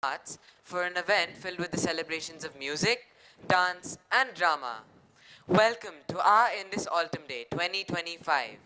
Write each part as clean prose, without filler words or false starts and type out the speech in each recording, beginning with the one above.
Arts for an event filled with the celebrations of music, dance, and drama. Welcome to our Indus Altum Day 2025.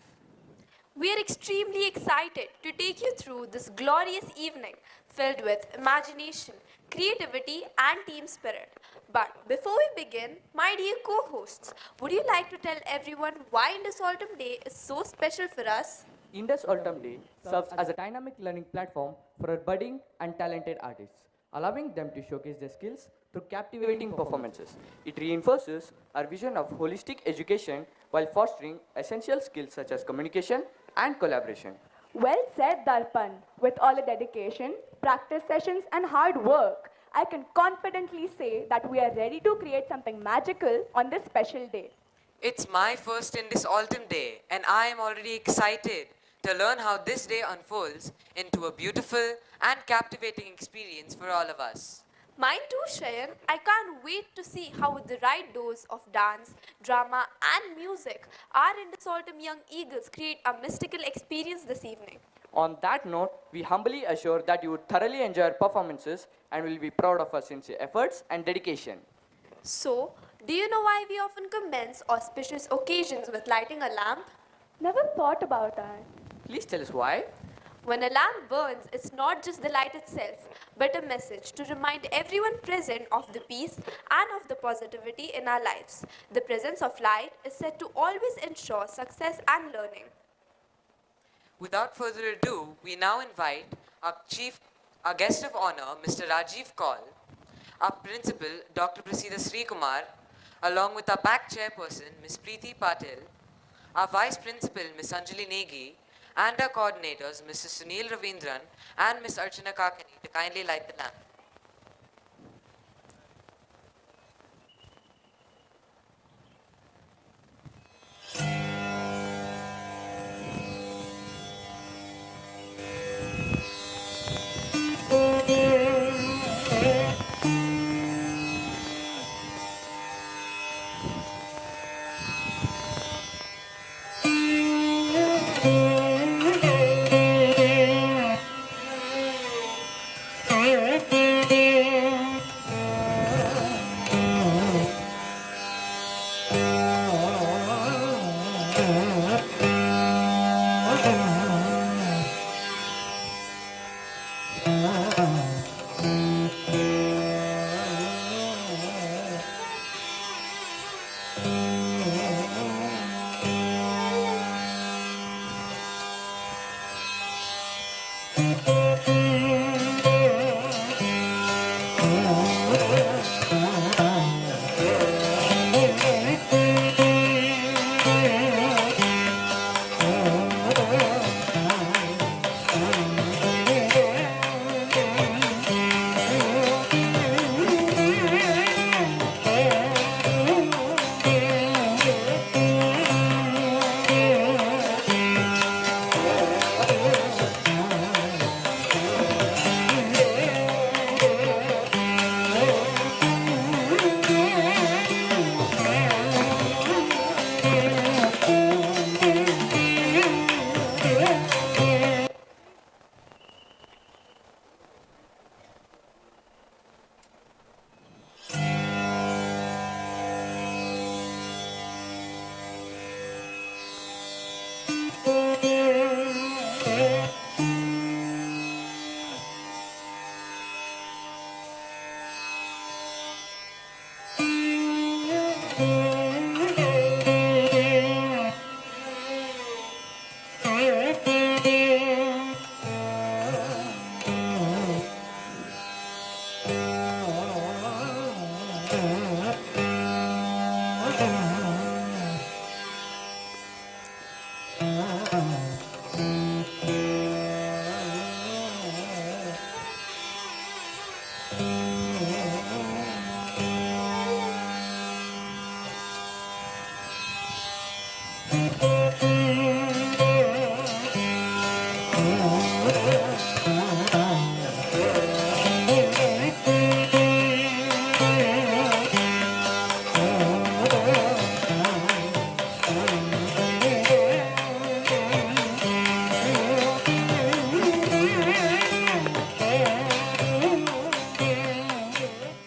We are extremely excited to take you through this glorious evening filled with imagination, creativity, and team spirit. But before we begin, my dear co hosts, would you like to tell everyone why Indus Autumn Day is so special for us? Indus Altum Day serves as a dynamic learning platform for our budding and talented artists, allowing them to showcase their skills through captivating performances. It reinforces our vision of holistic education while fostering essential skills such as communication and collaboration. Well said, Darpan. With all the dedication, practice sessions, and hard work, I can confidently say that we are ready to create something magical on this special day. It's my first Indus Altum Day, and I am already excited to learn how this day unfolds into a beautiful and captivating experience for all of us. Mine too, Shayan. I can't wait to see how, with the right dose of dance, drama, and music, our Indus Autumn Young Eagles create a mystical experience this evening. On that note, we humbly assure that you would thoroughly enjoy our performances and will be proud of our sincere efforts and dedication. So, do you know why we often commence auspicious occasions with lighting a lamp? Never thought about that. Please tell us why. When a lamp burns, it's not just the light itself, but a message to remind everyone present of the peace and of the positivity in our lives. The presence of light is said to always ensure success and learning. Without further ado, we now invite our guest of honor, Mr. Rajiv Kaul, our principal, Dr. Prasida Srikumar, along with our back chairperson, Ms. Preeti Patil, our vice principal, Ms. Anjali Negi, and our coordinators, Mr. Sunil Ravindran and Ms. Archana Kakani, to kindly light the lamp.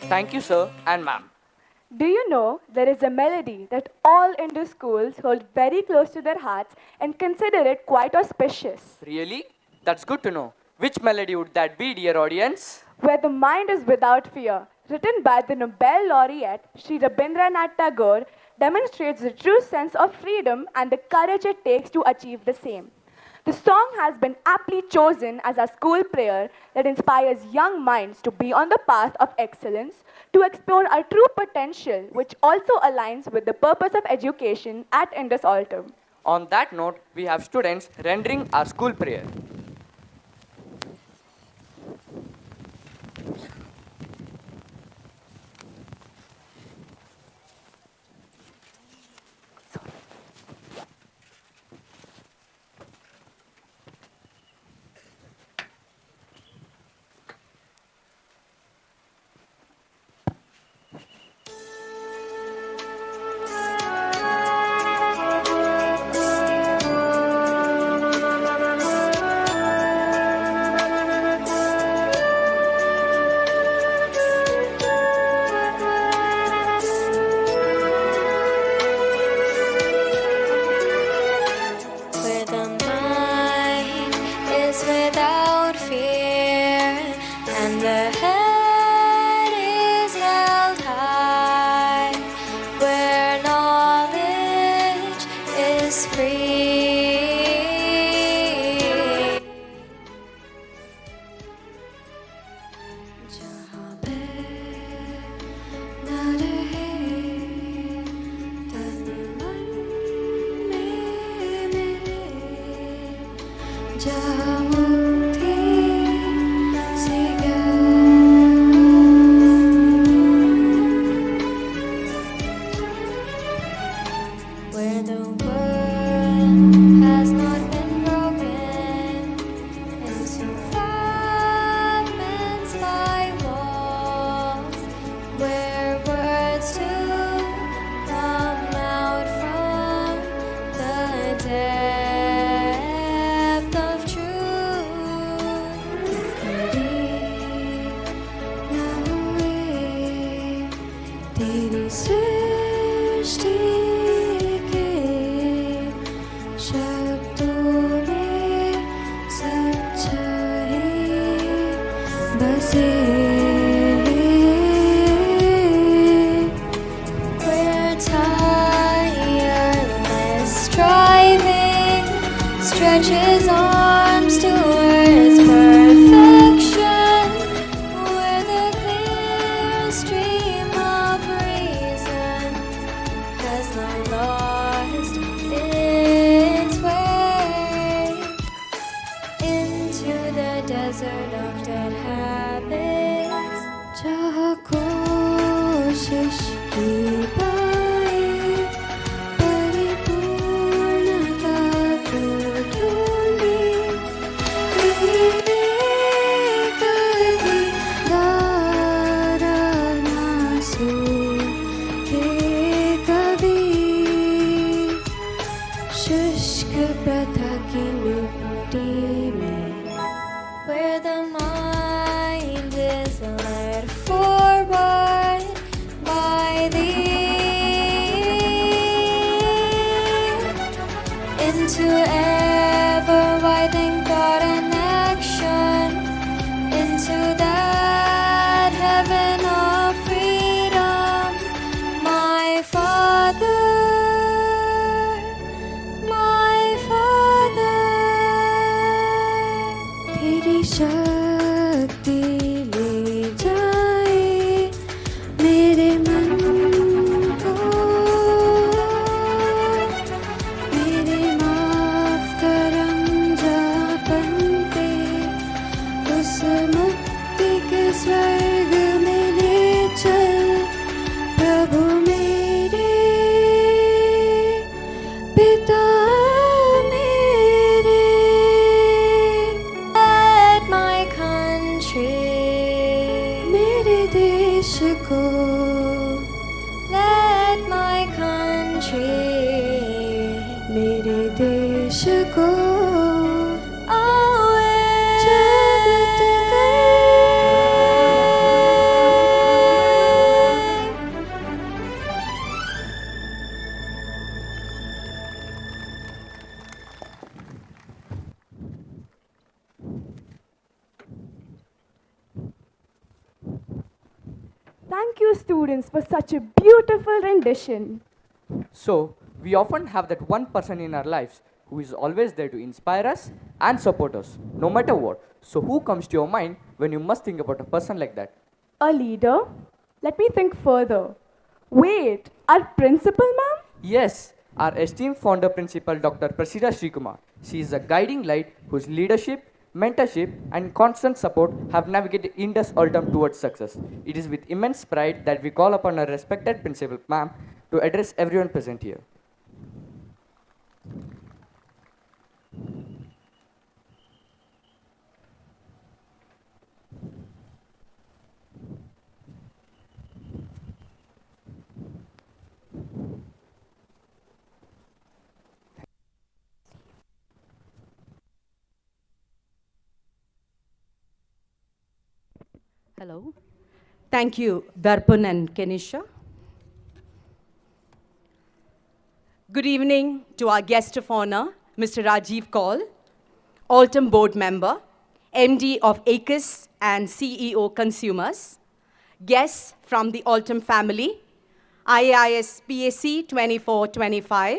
Thank you, sir and ma'am. Do you know there is a melody that all Indus schools hold very close to their hearts and consider it quite auspicious? Really? That's good to know. Which melody would that be, dear audience? Where the mind is without fear, written by the Nobel laureate Sri Rabindranath Tagore, demonstrates the true sense of freedom and the courage it takes to achieve the same. The song has been aptly chosen as a school prayer that inspires young minds to be on the path of excellence, to explore our true potential, which also aligns with the purpose of education at Indus Altum. On that note, we have students rendering our school prayer. Where the mind is without fear and the head is held high, where knowledge is free. जहाँ पे न रहे तन मन में मेरे, जहाँ मुक्ति सी where the world has not been broken into fragments by walls, where words to come out from the depth of truth. तेरी सृष्टि के शब्दों में सच्चाई बसे। We're tireless striving, stretches arms towards perfection, where the clear stream of reason has not lost its way into the desert of dead habits. जहाँ कोशिश की पाए परिपूर्णता को ढूंढे, एक धारा ना सूखे कभी, शुष्क प्रथा की मिट्टी में, where the mind is led forward by thee into ever widening thought and action, into that heaven of freedom, my Father, my Father. तेरी शक्ति ले जाए मेरे मन को, मेरे माफ करम जापन पे, उस मुक्ति के स्वर्ग में ले चल प्रभु मेरे, पिता मेरे। Let my country, मेरे देश को, let my country, मेरे देश को जागृत कर। Thank you, students, for such a beautiful rendition. So, we often have that one person in our lives who is always there to inspire us and support us, no matter what. So, who comes to your mind when you must think about a person like that? A leader? Let me think further. Wait, our principal, ma'am? Yes, our esteemed founder principal Dr. Prasida Srikumar. She is a guiding light whose leadership, mentorship, and constant support have navigated Indus Altum towards success. It is with immense pride that we call upon our respected principal, ma'am, to address everyone present here. Hello. Thank you, Darpan and Kenisha. Good evening to our guest of honor, Mr. Rajiv Kaul, Altum board member, MD of ACUS and CEO Consumers, guests from the Altum family, IAIS PAC 2425,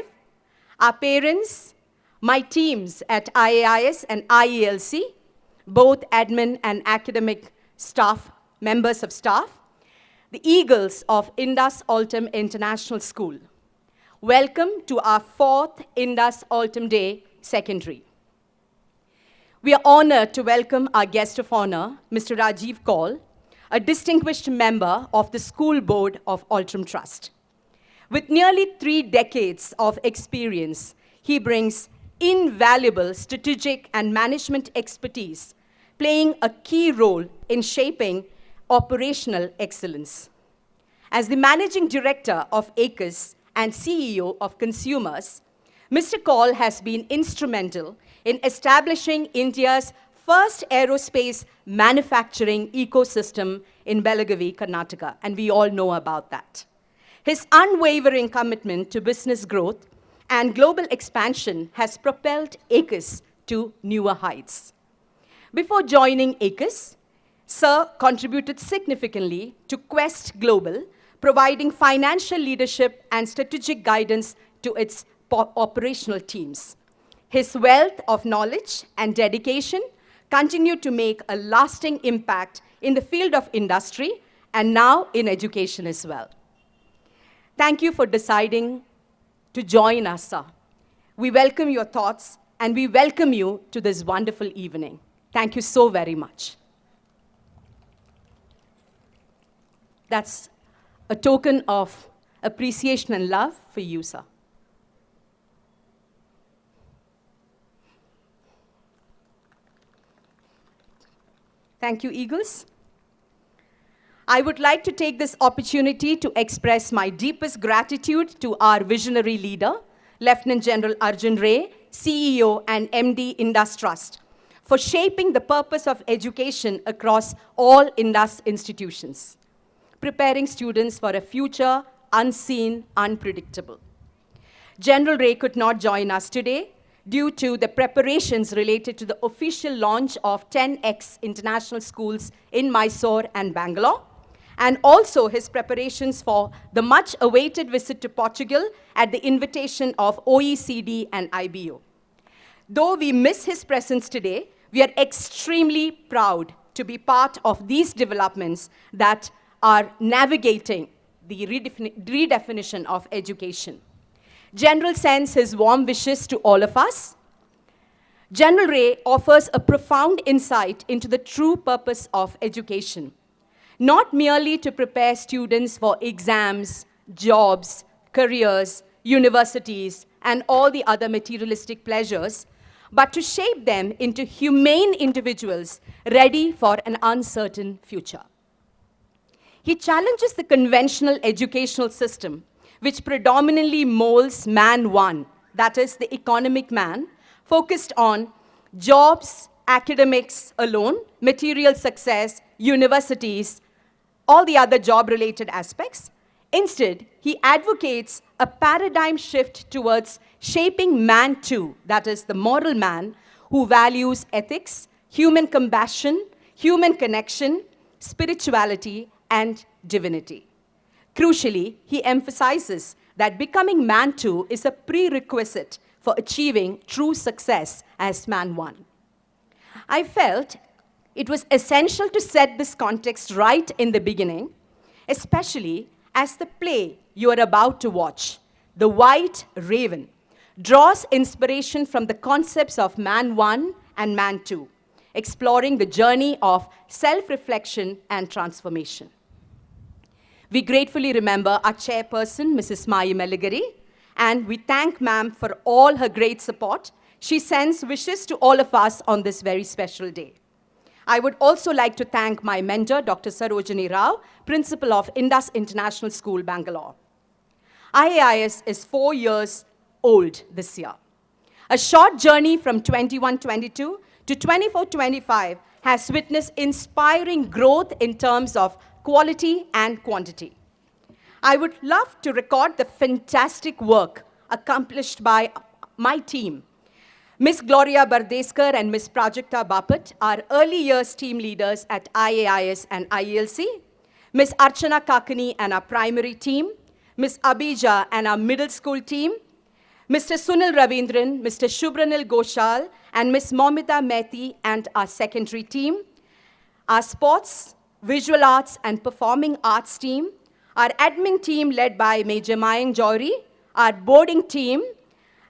our parents, my teams at IAIS and IELC, both admin and academic staff, members of staff, the Eagles of Indus Altum International School. Welcome to our 4th Indus Altum Day Secondary. We are honored to welcome our guest of honor, Mr. Rajiv Kaul, a distinguished member of the School Board of Altum Trust. With nearly 3 decades of experience, he brings invaluable strategic and management expertise, playing a key role in shaping operational excellence. As the managing director of ACUS and CEO of Consumers, Mr. Kaul has been instrumental in establishing India's first aerospace manufacturing ecosystem in Belagavi, Karnataka, and we all know about that. His unwavering commitment to business growth and global expansion has propelled ACUS to newer heights. Before joining ACUS, Sir contributed significantly to Quest Global, providing financial leadership and strategic guidance to its operational teams. His wealth of knowledge and dedication continue to make a lasting impact in the field of industry and now in education as well. Thank you for deciding to join us, sir. We welcome your thoughts and we welcome you to this wonderful evening. Thank you so very much. That's a token of appreciation and love for you, sir. Thank you, Eagles. I would like to take this opportunity to express my deepest gratitude to our visionary leader, Lieutenant General Arjun Ray, CEO and MD Indus Trust, for shaping the purpose of education across all Indus institutions, preparing students for a future unseen, unpredictable. General Ray could not join us today due to the preparations related to the official launch of 10X international schools in Mysore and Bangalore, and also his preparations for the much-awaited visit to Portugal at the invitation of OECD and IBO. Though we miss his presence today, we are extremely proud to be part of these developments that are navigating the redefinition of education. General sends his warm wishes to all of us. General Ray offers a profound insight into the true purpose of education, not merely to prepare students for exams, jobs, careers, universities, and all the other materialistic pleasures, but to shape them into humane individuals ready for an uncertain future. He challenges the conventional educational system, which predominantly molds man one, that is the economic man, focused on jobs, academics alone, material success, universities, all the other job-related aspects. Instead, he advocates a paradigm shift towards shaping man two, that is the moral man, who values ethics, human compassion, human connection, spirituality, and divinity. Crucially, he emphasizes that becoming man 2 is a prerequisite for achieving true success as man 1. I felt it was essential to set this context right in the beginning, especially as the play you are about to watch, The White Raven, draws inspiration from the concepts of Man 1 and Man 2, exploring the journey of self-reflection and transformation. We gratefully remember our chairperson, Mrs. Mai Meligari, and we thank ma'am for all her great support. She sends wishes to all of us on this very special day. I would also like to thank my mentor, Dr. Sarojini Rao, principal of Indus International School, Bangalore. IAIS is 4 years old this year. A short journey from 21-22 to 24-25 has witnessed inspiring growth in terms of quality and quantity. I would love to record the fantastic work accomplished by my team. Ms. Gloria Bardeskar and Ms. Prajakta Bapat are early years team leaders at IAIS and IELC. Ms. Archana Kakani and our primary team. Ms. Abija and our middle school team. Mr. Sunil Ravindran, Mr. Shubranil Goshal, and Ms. Momita Mehti and our secondary team. Our sports, visual arts, and performing arts team. Our admin team led by Major Mayang Jory. Our boarding team.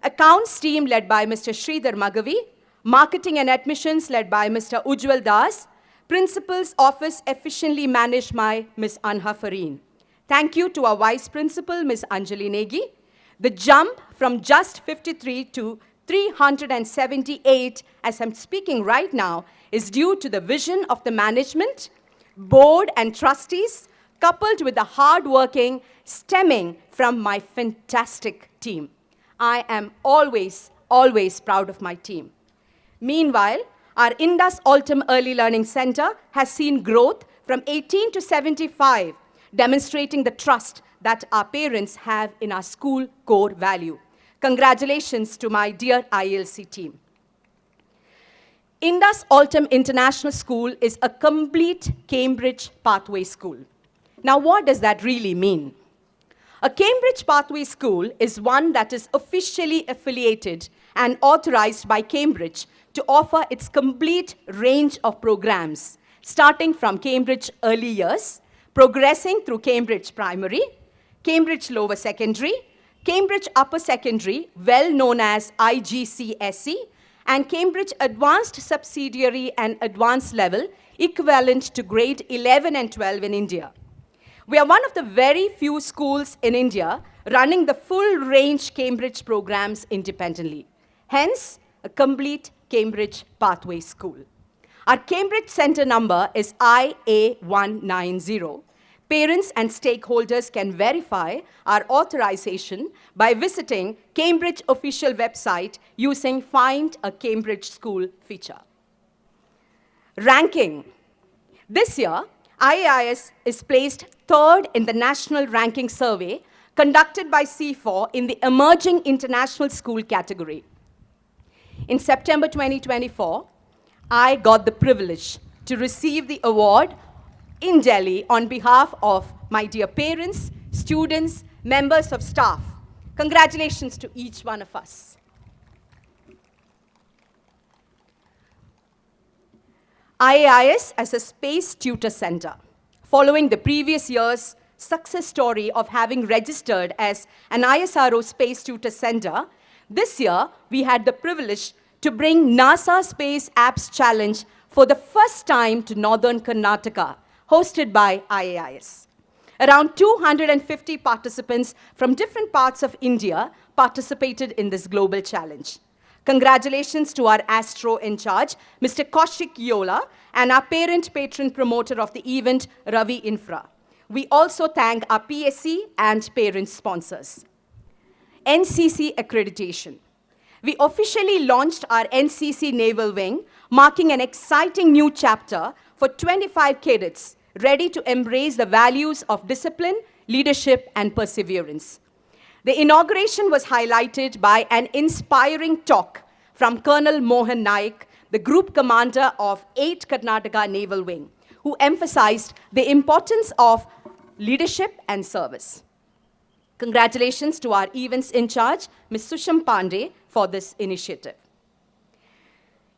Accounts team led by Mr. Sridhar Magavi. Marketing and admissions led by Mr. Ujjwal Das. Principal's office efficiently managed by Ms. Anha Fareen. Thank you to our vice principal, Ms. Anjali Negi. The jump from just 53 to 378, as I'm speaking right now, is due to the vision of the management, board, and trustees, coupled with the hard working stemming from my fantastic team. I am always, always proud of my team. Meanwhile, our Indus Altum Early Learning Center has seen growth from 18 to 75, demonstrating the trust that our parents have in our school core value. Congratulations to my dear IELC team. Indus Altum International School is a complete Cambridge pathway school. Now, what does that really mean? A Cambridge pathway school is one that is officially affiliated and authorized by Cambridge to offer its complete range of programs, starting from Cambridge early years, progressing through Cambridge primary, Cambridge lower secondary, Cambridge upper secondary, well known as IGCSE, and Cambridge advanced subsidiary and advanced level, equivalent to grade 11 and 12 in India. We are one of the very few schools in India running the full range Cambridge programs independently. Hence, a complete Cambridge pathway school. Our Cambridge Center number is IA190. Parents and stakeholders can verify our authorization by visiting Cambridge official website using Find a Cambridge School feature. Ranking. This year, IAIS is placed third in the national ranking survey conducted by C4 in the Emerging International School category. In September 2024, I got the privilege to receive the award in Delhi on behalf of my dear parents, students, members of staff. Congratulations to each one of us. IAIS as a space tutor center. Following the previous year's success story of having registered as an ISRO space tutor center, this year we had the privilege to bring NASA Space Apps Challenge for the first time to Northern Karnataka, hosted by IAIS. Around 250 participants from different parts of India participated in this global challenge. Congratulations to our Astro in charge, Mr. Kaushik Yola, and our parent patron promoter of the event, Ravi Infra. We also thank our PSC and parent sponsors. NCC accreditation. We officially launched our NCC Naval Wing, marking an exciting new chapter for 25 cadets ready to embrace the values of discipline, leadership, and perseverance. The inauguration was highlighted by an inspiring talk from Colonel Mohan Naik, the group commander of 8th Karnataka Naval Wing, who emphasized the importance of leadership and service. Congratulations to our events in charge, Ms. Susham Pandey, for this initiative.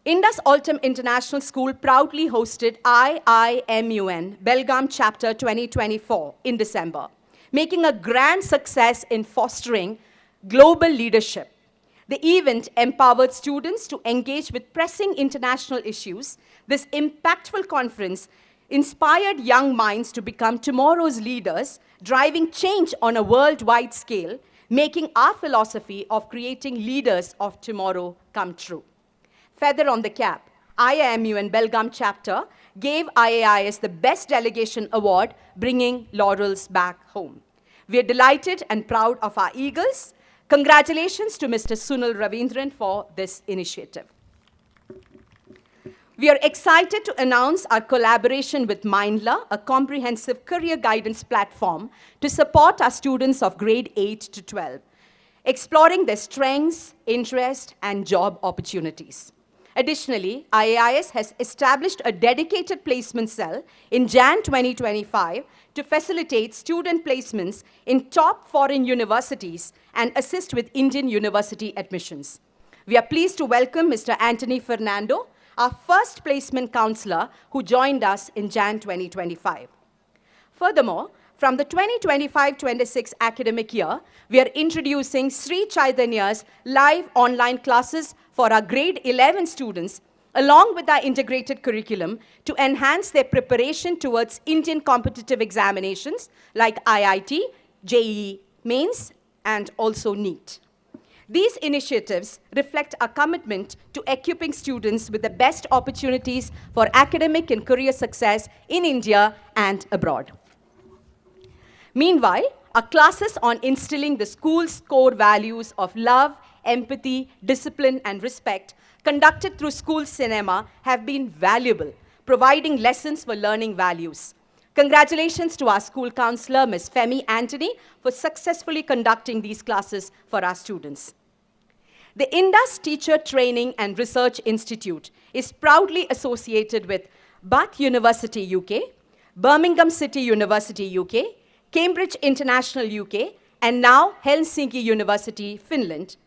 Indus Altum International School proudly hosted IIMUN Belgaum Chapter 2024 in December, making a grand success in fostering global leadership. The event empowered students to engage with pressing international issues. This impactful conference inspired young minds to become tomorrow's leaders, driving change on a worldwide scale, making our philosophy of creating leaders of tomorrow come true. Feather on the cap, IIMUN Belgaum chapter gave IAIS the Best Delegation Award, bringing laurels back home. We are delighted and proud of our Eagles. Congratulations to Mr. Sunil Ravindran for this initiative. We are excited to announce our collaboration with Mindla, a comprehensive career guidance platform to support our students of grade 8 to 12, exploring their strengths, interests, and job opportunities. Additionally, IAIS has established a dedicated placement cell in Jan 2025 to facilitate student placements in top foreign universities and assist with Indian university admissions. We are pleased to welcome Mr. Anthony Fernando, our first placement counselor who joined us in Jan 2025. Furthermore, from the 2025-26 academic year, we are introducing Sri Chaitanya's live online classes for our grade 11 students, along with our integrated curriculum, to enhance their preparation towards Indian competitive examinations like IIT, JEE Mains, and also NEET. These initiatives reflect our commitment to equipping students with the best opportunities for academic and career success in India and abroad. Meanwhile, our classes on instilling the school's core values of love, empathy, discipline, and respect, conducted through school cinema, have been valuable, providing lessons for learning values. Congratulations to our school counselor, Ms. Femi Anthony, for successfully conducting these classes for our students. The Indus Teacher Training and Research Institute is proudly associated with Bath University, UK, Birmingham City University, UK, Cambridge International, UK, and now Helsinki University, Finland.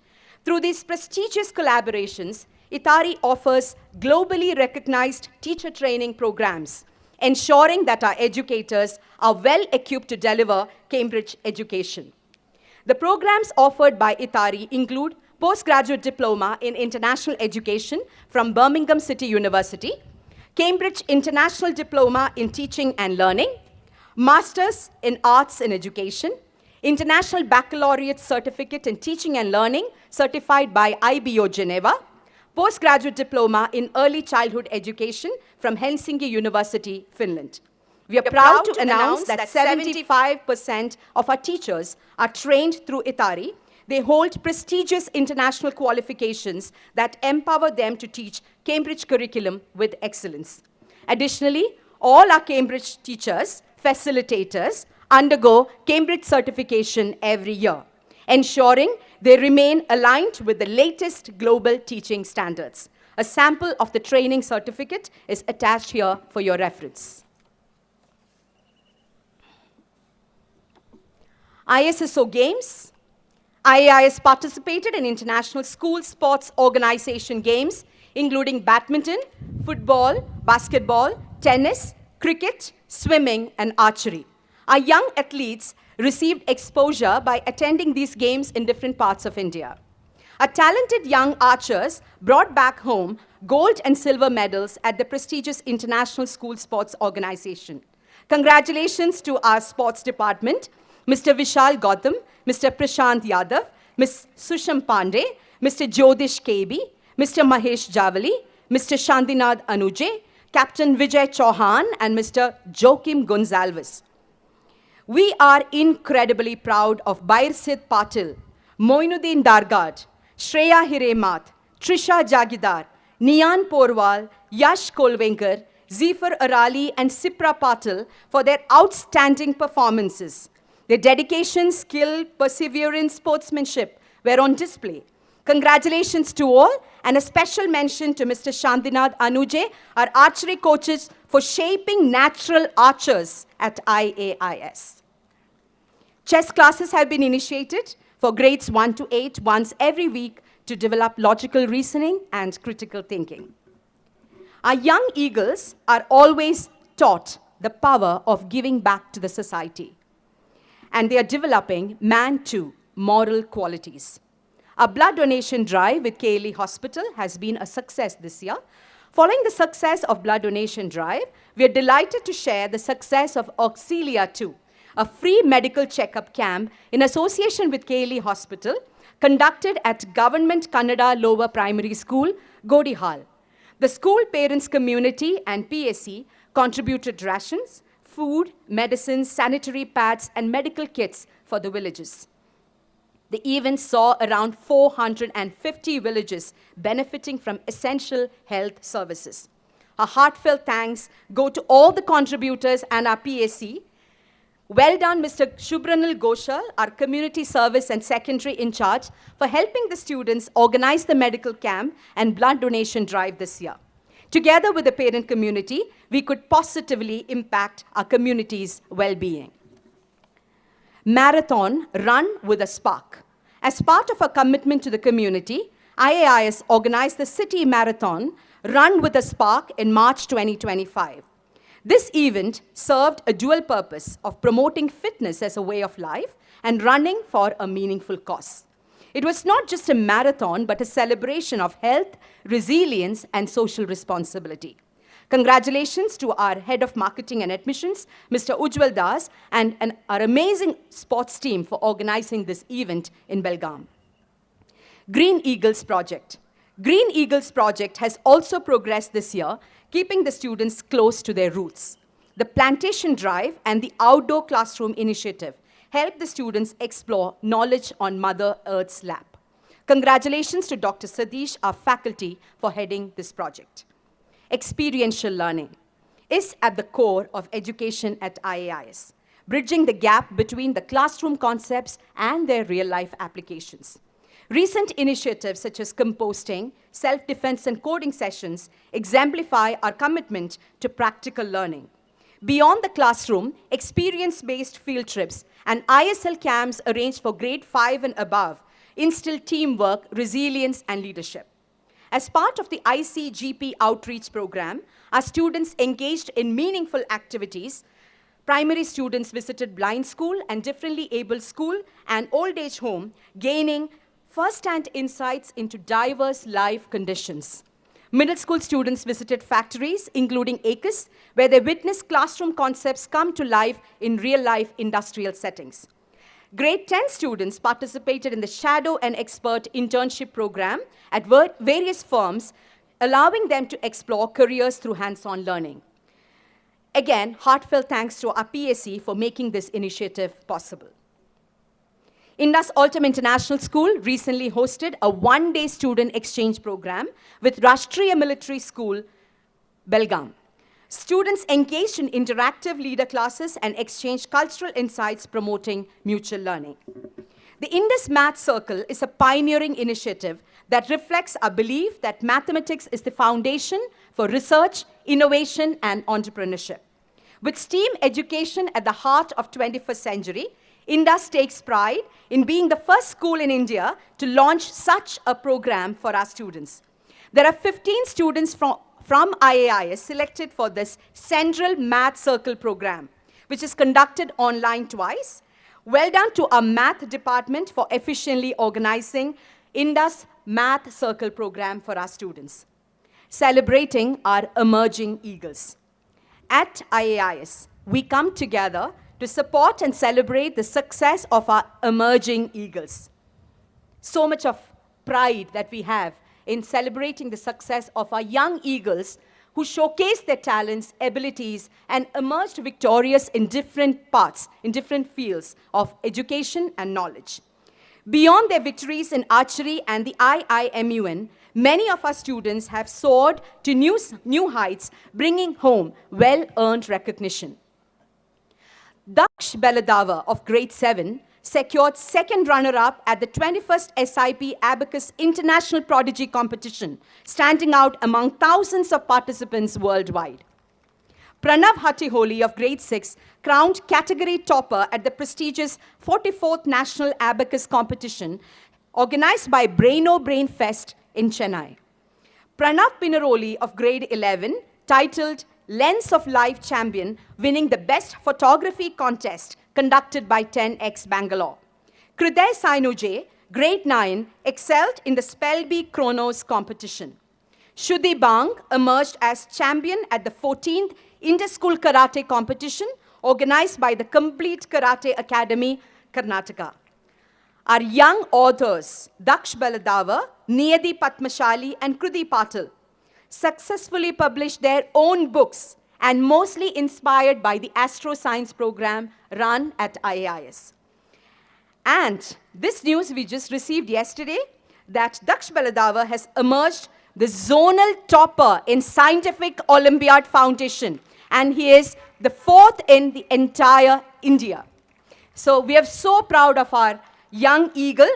Through these prestigious collaborations, ITARI offers globally recognized teacher training programs, ensuring that our educators are well equipped to deliver Cambridge education. The programs offered by ITARI include postgraduate diploma in international education from Birmingham City University, Cambridge International Diploma in Teaching and Learning, Masters in Arts and Education, International Baccalaureate Certificate in Teaching and Learning, certified by IBO Geneva, Postgraduate Diploma in Early Childhood Education from Helsinki University, Finland. We are proud to announce that 75% of our teachers are trained through ITARI. They hold prestigious international qualifications that empower them to teach Cambridge curriculum with excellence. Additionally, all our Cambridge teachers, facilitators, undergo Cambridge certification every year, ensuring they remain aligned with the latest global teaching standards. A sample of the training certificate is attached here for your reference. ISSO Games. IAIS participated in international school sports organization games, including badminton, football, basketball, tennis, cricket, swimming, and archery. Our young athletes received exposure by attending these games in different parts of India. Our talented young archers brought back home gold and silver medals at the prestigious International School Sports Organization. Congratulations to our sports department, Mr. Vishal Gautam, Mr. Prashant Yadav, Ms. Susham Pandey, Mr. Jodish KB, Mr. Mahesh Javali, Mr. Shandinad Anuje, Captain Vijay Chauhan, and Mr. Joachim Gonzalez. We are incredibly proud of Bairsid Patil, Moinuddin Dargad, Shreya Hiremath, Trisha Jagidar, Nian Porwal, Yash Kolvenkar, Zifar Arali, and Sipra Patil for their outstanding performances. Their dedication, skill, perseverance, sportsmanship were on display. Congratulations to all, and a special mention to Mr. Shandinad Anuje, our archery coaches, for shaping natural archers at IAIS. Chess classes have been initiated for grades 1 to 8 once every week to develop logical reasoning and critical thinking. Our young eagles are always taught the power of giving back to the society, and they are developing man-to moral qualities. Our blood donation drive with KLE Hospital has been a success this year. Following the success of blood donation drive, we are delighted to share the success of Auxilia 2, a free medical checkup camp in association with KLE Hospital, conducted at Government Kannada Lower Primary School, Godihal. The school parents community and PSC contributed rations, food, medicines, sanitary pads, and medical kits for the villages. The event saw around 450 villages benefiting from essential health services. Our heartfelt thanks go to all the contributors and our PSC. Well done, Mr. Shubranil Ghoshal, our community service and secretary in charge, for helping the students organize the medical camp and blood donation drive this year. Together with the parent community, we could positively impact our community's well-being. Marathon Run with a Spark. As part of our commitment to the community, IAIS organized the City Marathon Run with a Spark in March 2025. This event served a dual purpose of promoting fitness as a way of life and running for a meaningful cause. It was not just a marathon, but a celebration of health, resilience, and social responsibility. Congratulations to our Head of Marketing and Admissions, Mr. Ujjwal Das, and our amazing sports team for organizing this event in Belgaum. Green Eagles Project. Green Eagles Project has also progressed this year, keeping the students close to their roots. The plantation drive and the outdoor classroom initiative help the students explore knowledge on Mother Earth's lap. Congratulations to Dr. Sadish, our faculty, for heading this project. Experiential learning is at the core of education at IAIS, bridging the gap between the classroom concepts and their real-life applications. Recent initiatives such as composting, self-defense, and coding sessions exemplify our commitment to practical learning. Beyond the classroom, experience-based field trips and ISL camps arranged for grade 5 and above instill teamwork, resilience, and leadership. As part of the ICGP outreach program, our students engaged in meaningful activities. Primary students visited blind school and differently abled school and old age home, gaining first-hand insights into diverse life conditions. Middle school students visited factories, including ACUS, where they witnessed classroom concepts come to life in real-life industrial settings. Grade 10 students participated in the Shadow and Expert internship program at various firms, allowing them to explore careers through hands-on learning. Again, heartfelt thanks to our PSC for making this initiative possible. Indus Altum International School recently hosted a one-day student exchange program with Rashtriya Military School, Belgaum. Students engaged in interactive leader classes and exchanged cultural insights promoting mutual learning. The Indus Math Circle is a pioneering initiative that reflects our belief that mathematics is the foundation for research, innovation, and entrepreneurship. With STEAM education at the heart of 21st century, Indus takes pride in being the first school in India to launch such a program for our students. There are 15 students from IAIS selected for this Central Math Circle program, which is conducted online twice. Well done to our math department for efficiently organizing Indus Math Circle program for our students. Celebrating our emerging eagles. At IAIS, we come together to support and celebrate the success of our emerging eagles. So much of pride that we have in celebrating the success of our young eagles who showcased their talents, abilities, and emerged victorious in different parts, in different fields of education and knowledge. Beyond their victories in archery and the IIMUN, many of our students have soared to new heights, bringing home well-earned recognition. Daksh Beladava of grade 7 secured second runner-up at the 21st SIP Abacus International Prodigy Competition, standing out among thousands of participants worldwide. Pranav Hattiholi of grade 6 crowned category topper at the prestigious 44th National Abacus Competition organized by Braino Brain Fest in Chennai. Pranav Pinaroli of grade 11 titled Lens of Life Champion, winning the best photography contest conducted by 10X Bangalore. Kriday Sainuje, grade 9, excelled in the Spell Bee Chronos competition. Shruti Bang emerged as champion at the 14th Inter-School Karate competition organized by the Complete Karate Academy, Karnataka. Our young authors, Daksh Baladava, Niyati Patmashali, and Kriti Patil, successfully published their own books and mostly inspired by the astroscience program run at IAIS. And this news we just received yesterday, that Daksh Baladava has emerged the zonal topper in Scientific Olympiad Foundation, and he is the 4th in the entire India. So we are so proud of our young eagle.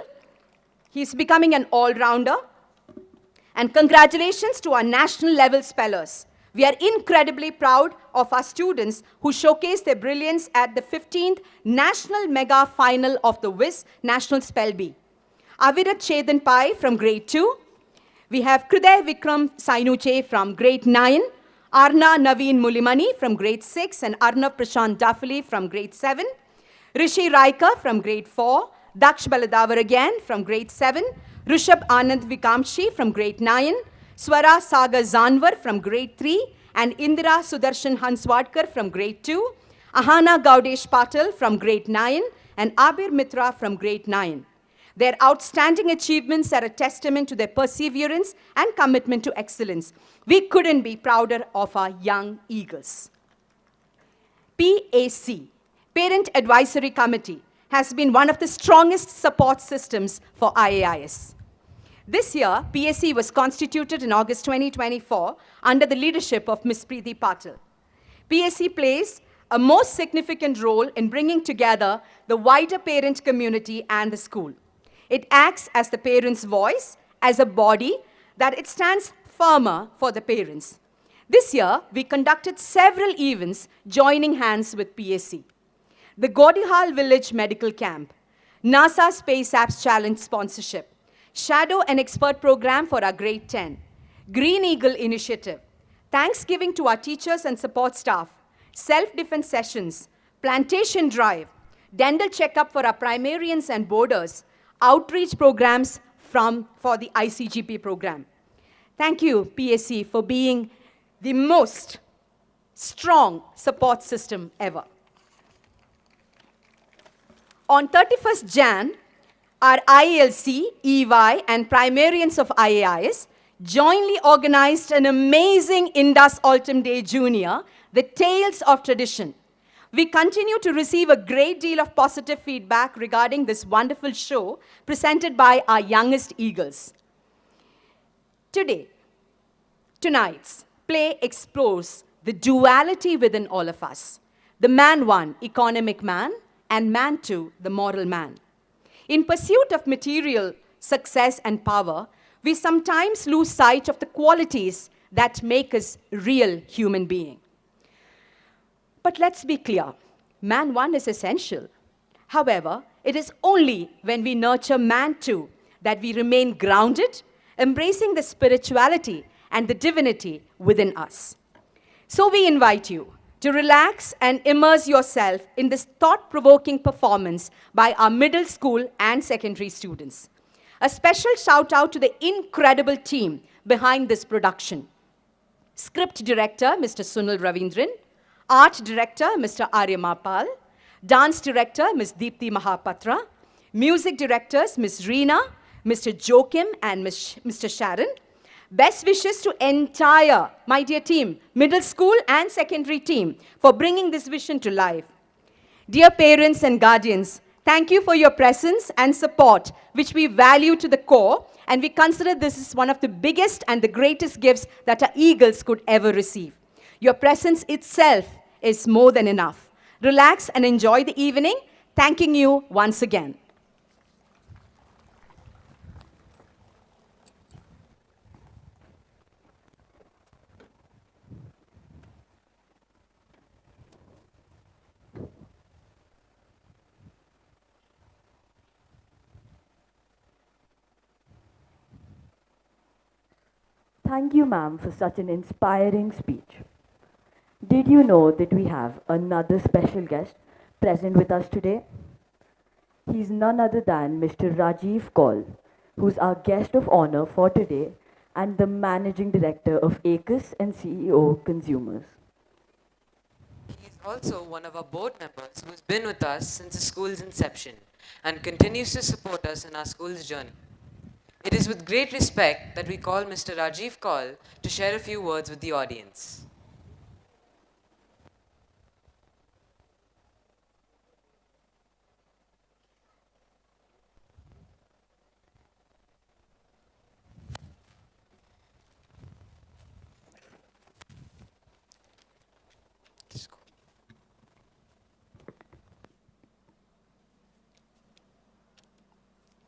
He's becoming an all-rounder. And congratulations to our national level spellers. We are incredibly proud of our students who showcased their brilliance at the 15th National Mega Final of the WIS National Spell Bee. Avirat Chedan Pai from grade 2. We have Kriday Vikram Sainuche from grade 9, Arna Naveen Mulimani from grade 6, and Arnav Prashant Dafali from grade 7, Rishi Raika from grade 4, Daksh Baladavar again from grade 7, Rishabh Anand Vikamshi from grade 9, Swara Sagar Zanwar from grade 3, and Indira Sudarshan Hanswadkar from grade 2, Ahana Gaudesh Patil from grade 9, and Abir Mitra from grade 9. Their outstanding achievements are a testament to their perseverance and commitment to excellence. We couldn't be prouder of our young eagles. PAC, Parent Advisory Committee, has been one of the strongest support systems for IAIS. This year, PAC was constituted in August 2024 under the leadership of Ms. Preeti Patil. PAC plays a most significant role in bringing together the wider parent community and the school. It acts as the parents' voice, as a body that it stands firmer for the parents. This year, we conducted several events joining hands with PAC. The Godihal Village Medical Camp, NASA Space Apps Challenge sponsorship, Shadow and Expert Program for our grade 10, Green Eagle Initiative, Thanksgiving to our teachers and support staff, self-defense sessions, plantation drive, dental checkup for our primarians and boarders, outreach programs for the ICGP program. Thank you, PAC, for being the most strong support system ever. On 31st Jan, our ILC, EY, and primarians of IAIS jointly organized an amazing Indus Altum Day Junior, the Tales of Tradition. We continue to receive a great deal of positive feedback regarding this wonderful show presented by our youngest eagles. Tonight's play explores the duality within all of us. The man one, economic man, and man two, the moral man. In pursuit of material success and power, we sometimes lose sight of the qualities that make us real human beings. But let's be clear, man one is essential. However, it is only when we nurture man two that we remain grounded, embracing the spirituality and the divinity within us. So we invite you to relax and immerse yourself in this thought-provoking performance by our middle school and secondary students. A special shout out to the incredible team behind this production. Script director, Mr. Sunil Ravindran, art director, Mr. Arya Mapal, dance director, Ms. Deepthi Mahapatra, music directors, Ms. Reena, Mr. Joachim, and Mr. Sharon. Best wishes to entire my dear team, middle school and secondary team, for bringing this vision to life. Dear parents and guardians, thank you for your presence and support, which we value to the core, and we consider this is one of the biggest and the greatest gifts that our eagles could ever receive. Your presence itself is more than enough. Relax and enjoy the evening. Thanking you once again. Thank you, ma'am, for such an inspiring speech. Did you know that we have another special guest present with us today? He's none other than Mr. Rajiv Kaul, who's our guest of honor for today and the managing director of ACUS and CEO Consumers. He is also one of our board members who's been with us since the school's inception and continues to support us in our school's journey. It is with great respect that we call Mr. Rajiv Kaul to share a few words with the audience.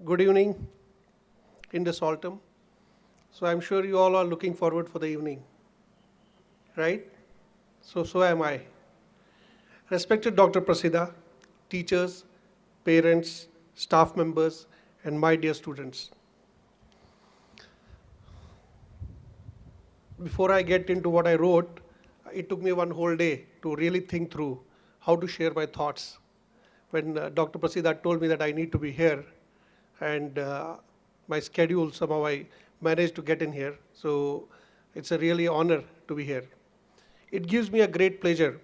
Good evening, Indus Altum. So I'm sure you all are looking forward for the evening, right? So am I. Respected Dr. Prasida, teachers, parents, staff members, and my dear students. Before I get into what I wrote, it took me one whole day to really think through how to share my thoughts. When Dr. Prasida told me that I need to be here, and my schedule, somehow I managed to get in here. So it's a really honor to be here. It gives me a great pleasure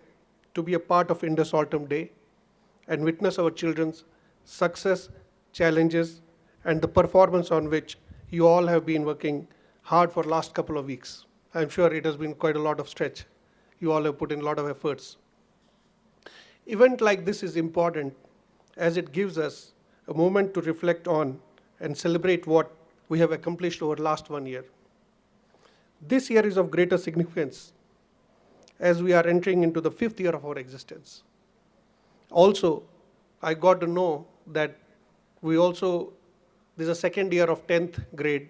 to be a part of Indus Altum Day and witness our children's success, challenges, and the performance on which you all have been working hard for last couple of weeks. I'm sure it has been quite a lot of stretch. You all have put in a lot of efforts. Event like this is important as it gives us a moment to reflect on and celebrate what we have accomplished over the last 1 year. This year is of greater significance as we are entering into the 5th year of our existence. Also, I got to know that this is a second year of 10th grade,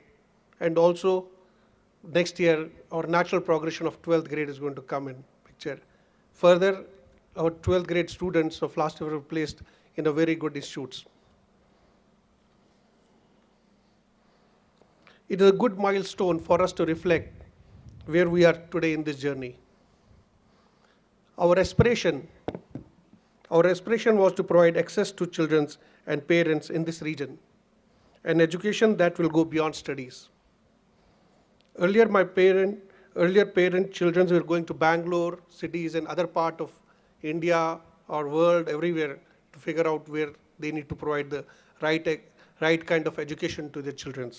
and also next year our natural progression of 12th grade is going to come in picture. Further, our 12th grade students of last year were placed in a very good institutes. It is a good milestone for us to reflect where we are today in this journey. Our aspiration was to provide access to children and parents in this region, an education that will go beyond studies. Earlier parent children were going to Bangalore, cities and other part of India or world, everywhere, to figure out where they need to provide the right kind of education to their children.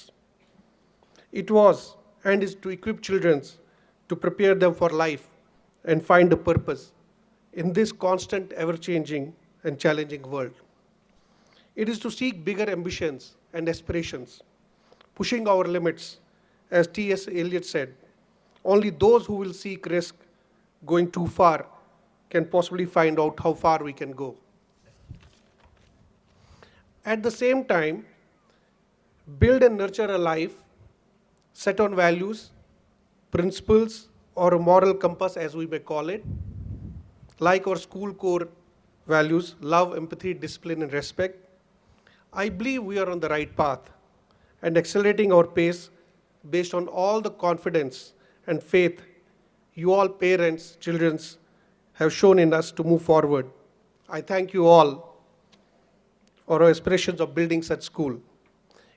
It was and is to equip children to prepare them for life and find a purpose in this constant, ever-changing and challenging world. It is to seek bigger ambitions and aspirations, pushing our limits. As T.S. Eliot said, only those who will seek risk going too far can possibly find out how far we can go. At the same time, build and nurture a life set on values, principles, or a moral compass, as we may call it, like our school core values, love, empathy, discipline, and respect. I believe we are on the right path and accelerating our pace based on all the confidence and faith you all parents, children have shown in us to move forward. I thank you all for our aspirations of building such school.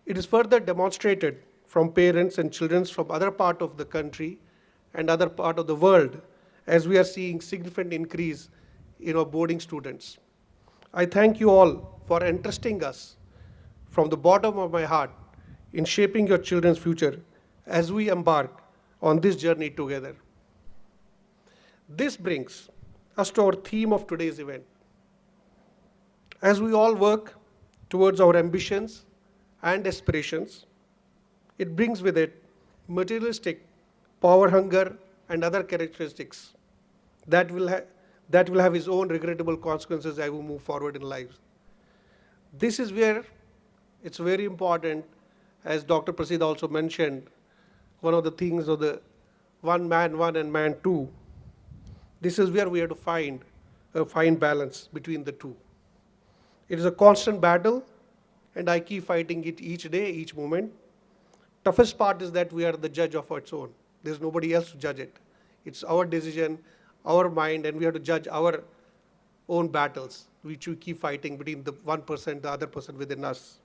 It is further demonstrated from parents and children from other part of the country and other part of the world as we are seeing significant increase in our boarding students. I thank you all for entrusting us from the bottom of my heart in shaping your children's future as we embark on this journey together. This brings us to our theme of today's event. As we all work towards our ambitions and aspirations, it brings with it materialistic, power hunger, and other characteristics that will have its own regrettable consequences as we move forward in life. This is where it's very important, as Dr. Prasida also mentioned, one of the things of the one man one and man two. This is where we have to find a fine balance between the two. It is a constant battle, and I keep fighting it each day, each moment. Toughest part is that we are the judge of its own. There's nobody else to judge it. It's our decision, our mind, and we have to judge our own battles, which we keep fighting between the 1%, the other person within us.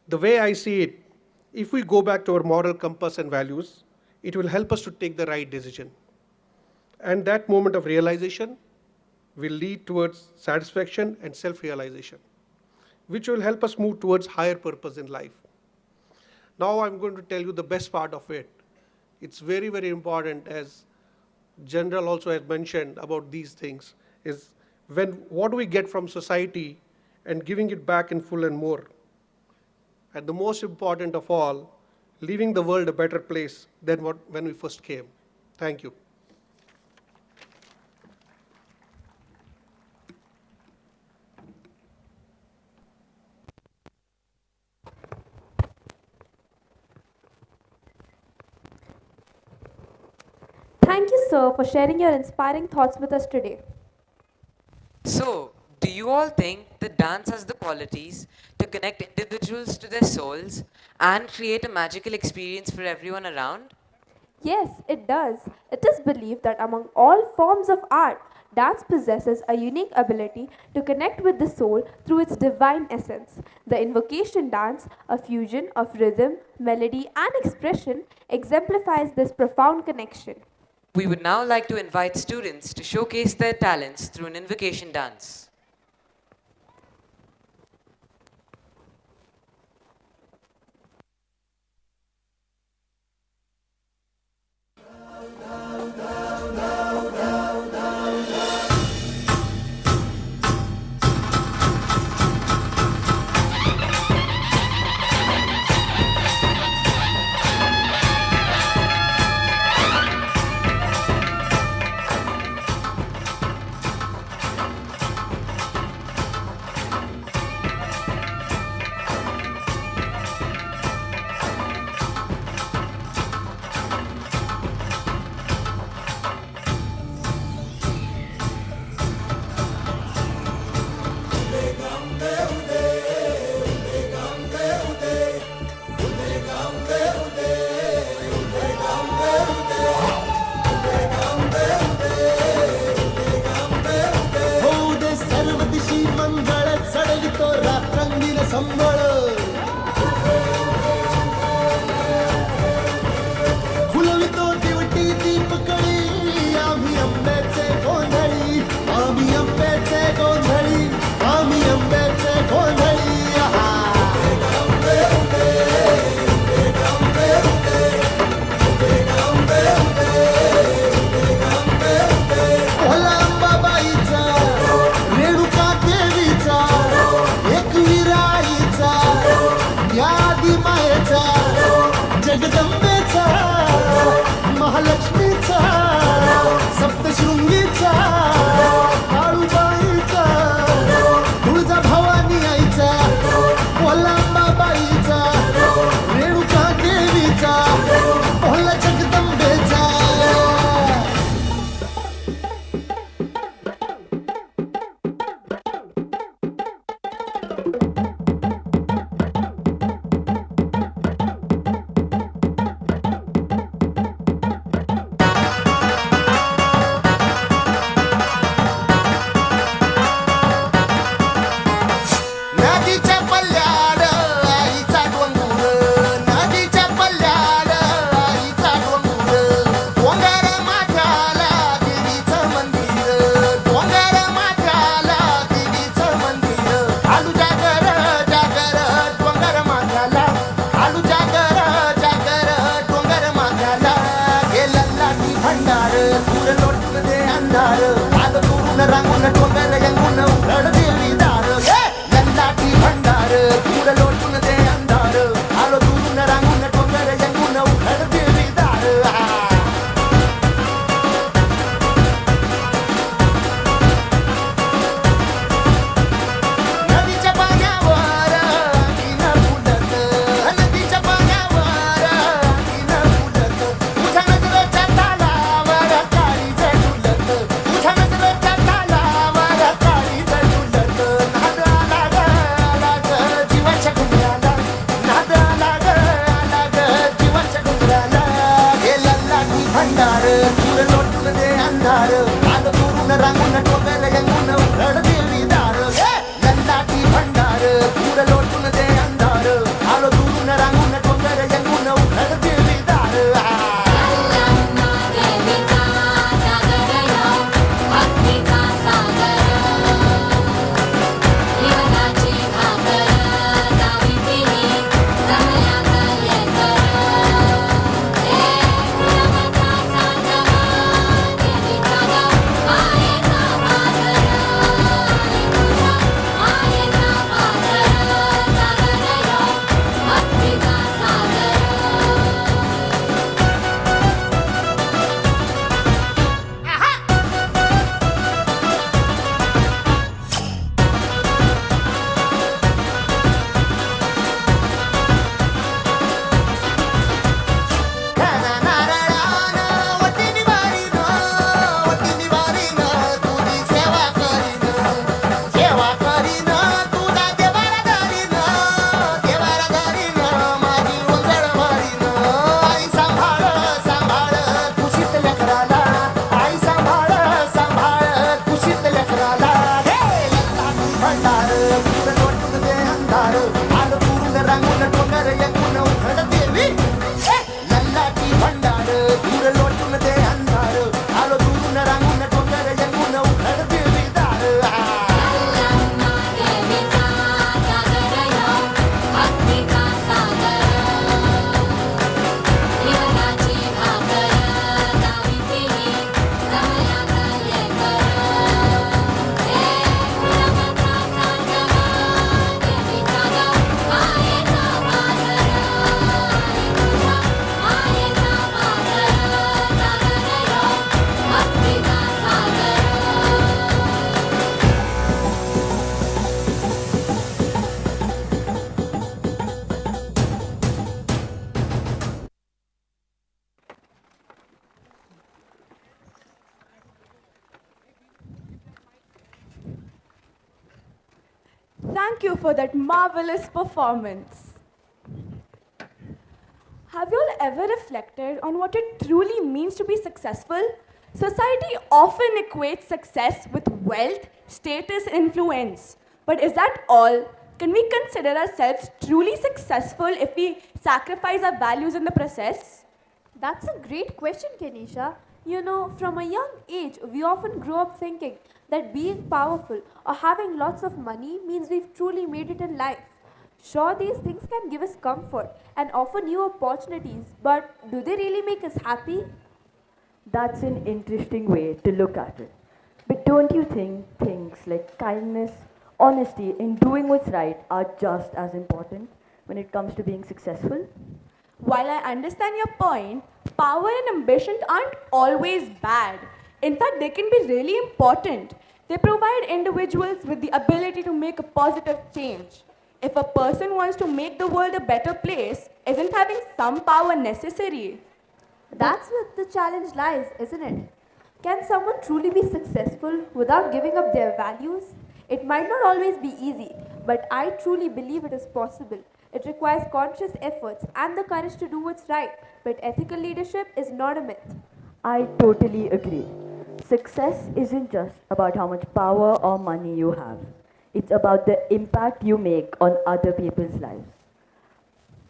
The way I see it, if we go back to our moral compass and values, it will help us to take the right decision. And that moment of realization will lead towards satisfaction and self-realization, which will help us move towards higher purpose in life. Now I'm going to tell you the best part of it. It's very, very important, as General also has mentioned about these things, is when what do we get from society and giving it back in full and more. And the most important of all, leaving the world a better place than when we first came. Thank you. Thank you, sir, for sharing your inspiring thoughts with us today. So, do you all think that dance has the qualities to connect individuals to their souls and create a magical experience for everyone around? Yes, it does. It is believed that among all forms of art, dance possesses a unique ability to connect with the soul through its divine essence. The invocation dance, a fusion of rhythm, melody, and expression, exemplifies this profound connection. We would now like to invite students to showcase their talents through an invocation dance. Thank you for that marvelous performance. Have you all ever reflected on what it truly means to be successful? Society often equates success with wealth, status, and influence. But is that all? Can we consider ourselves truly successful if we sacrifice our values in the process? That's a great question, Kenisha. You know, from a young age, we often grow up thinking that being powerful or having lots of money means we've truly made it in life. Sure, these things can give us comfort and offer new opportunities, but do they really make us happy? That's an interesting way to look at it. But don't you think things like kindness, honesty, and doing what's right are just as important when it comes to being successful? While I understand your point, power and ambition aren't always bad. In fact, they can be really important. They provide individuals with the ability to make a positive change. If a person wants to make the world a better place, isn't having some power necessary? That's where the challenge lies, isn't it? Can someone truly be successful without giving up their values? It might not always be easy, but I truly believe it is possible. It requires conscious efforts and the courage to do what's right, but ethical leadership is not a myth. I totally agree. Success isn't just about how much power or money you have. It's about the impact you make on other people's lives.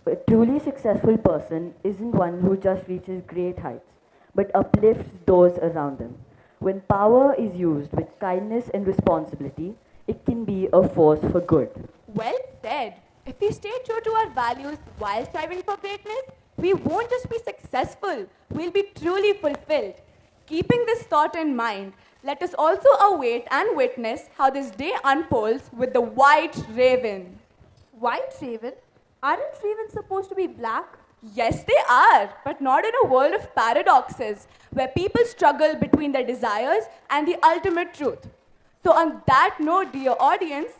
A truly successful person isn't one who just reaches great heights, but uplifts those around them. When power is used with kindness and responsibility, it can be a force for good. Well said. If we stay true to our values while striving for greatness, we won't just be successful, we'll be truly fulfilled. Keeping this thought in mind, let us also await and witness how this day unfolds with the White Raven. White raven? Aren't ravens supposed to be black? Yes, they are, but not in a world of paradoxes, where people struggle between their desires and the ultimate truth. So, on that note, dear audience,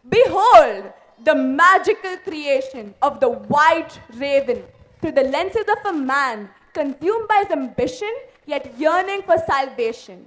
behold the magical creation of the White Raven through the lenses of a man consumed by his ambition yet yearning for salvation.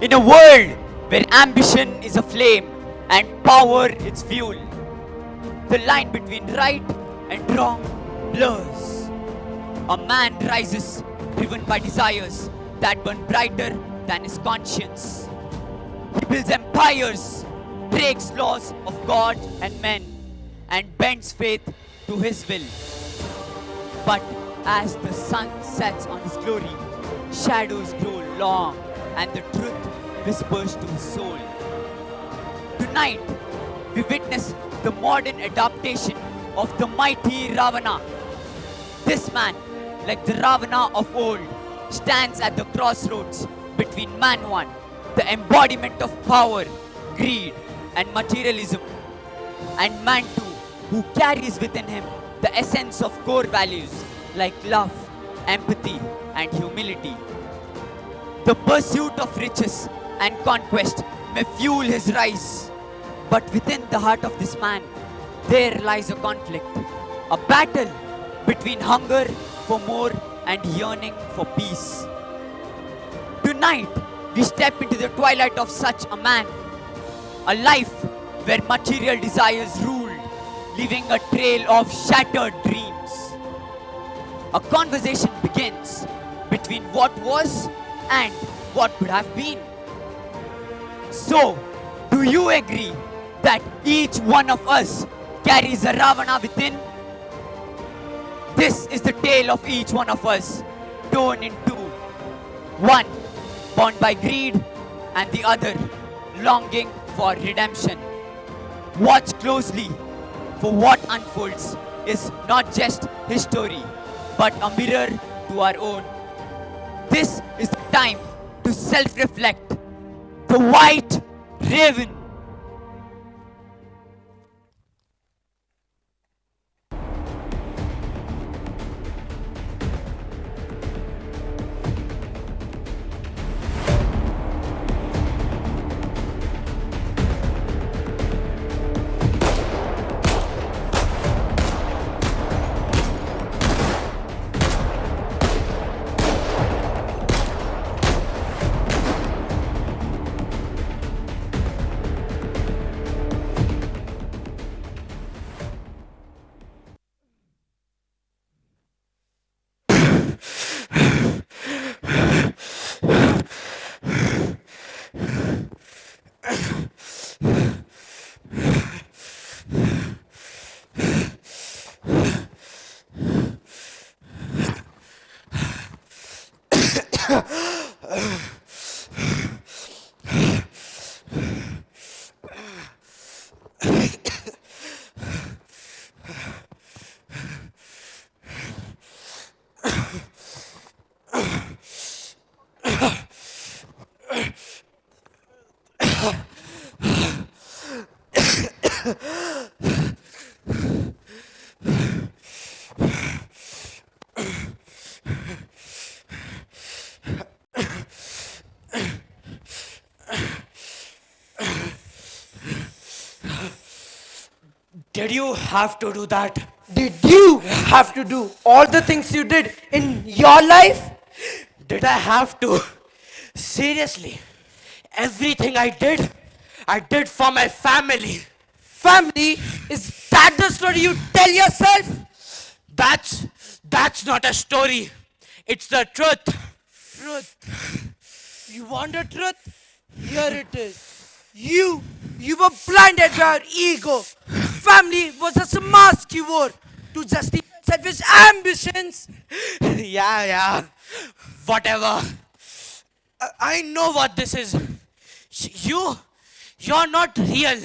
In a world where ambition is a flame and power its fuel, the line between right and wrong blurs. A man rises driven by desires that burn brighter than his conscience. He builds empires, breaks laws of God and men, and bends faith to his will. But as the sun sets on his glory, shadows grow long and the truth whispers to his soul. Tonight, we witness the modern adaptation of the mighty Ravana. This man, like the Ravana of old, stands at the crossroads between man one, the embodiment of power, greed, and materialism, and man two, who carries within him the essence of core values like love, empathy, and humility. The pursuit of riches and conquest may fuel his rise, but within the heart of this man, there lies a conflict, a battle between hunger for more and yearning for peace. Tonight, we step into the twilight of such a man, a life where material desires ruled, leaving a trail of shattered dreams. A conversation begins between what was and what could have been. So, do you agree that each one of us carries a Ravana within? This is the tale of each one of us, torn in two. One bound by greed and the other longing for redemption. Watch closely, for what unfolds is not just his story, but a mirror to our own. This is the time to self-reflect. The White Raven. Did you have to do that? Did you have to do all the things you did in your life? Did I have to? Seriously, everything I did for my family. Family? Is that the story you tell yourself? That's not a story. It's the truth. Truth. You want the truth? Here it is. You were blinded by your ego. Family was just a mask you wore to justify selfish ambitions. Yeah. Whatever. I know what this is. You're not real.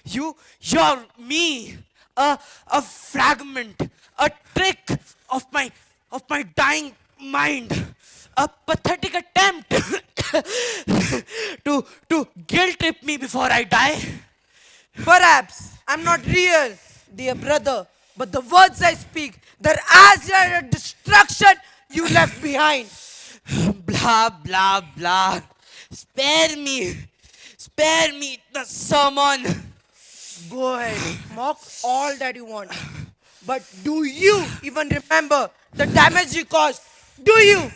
You're me. A fragment, a trick of my dying mind. A pathetic attempt to guilt trip me before I die. Perhaps I'm not real, dear brother, but the words I speak, they're as a destruction you left behind. Blah, blah, blah. Spare me the sermon. Go ahead, mock all that you want. But do you even remember the damage you caused? Do you?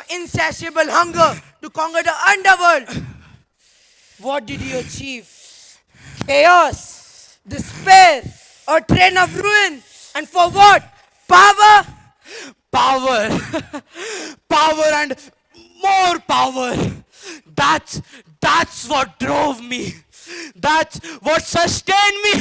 insatiable hunger to conquer the underworld. What did you achieve? Chaos, despair, a train of ruin. And for what? Power? Power. Power and more power. That's what drove me. That's what sustained me.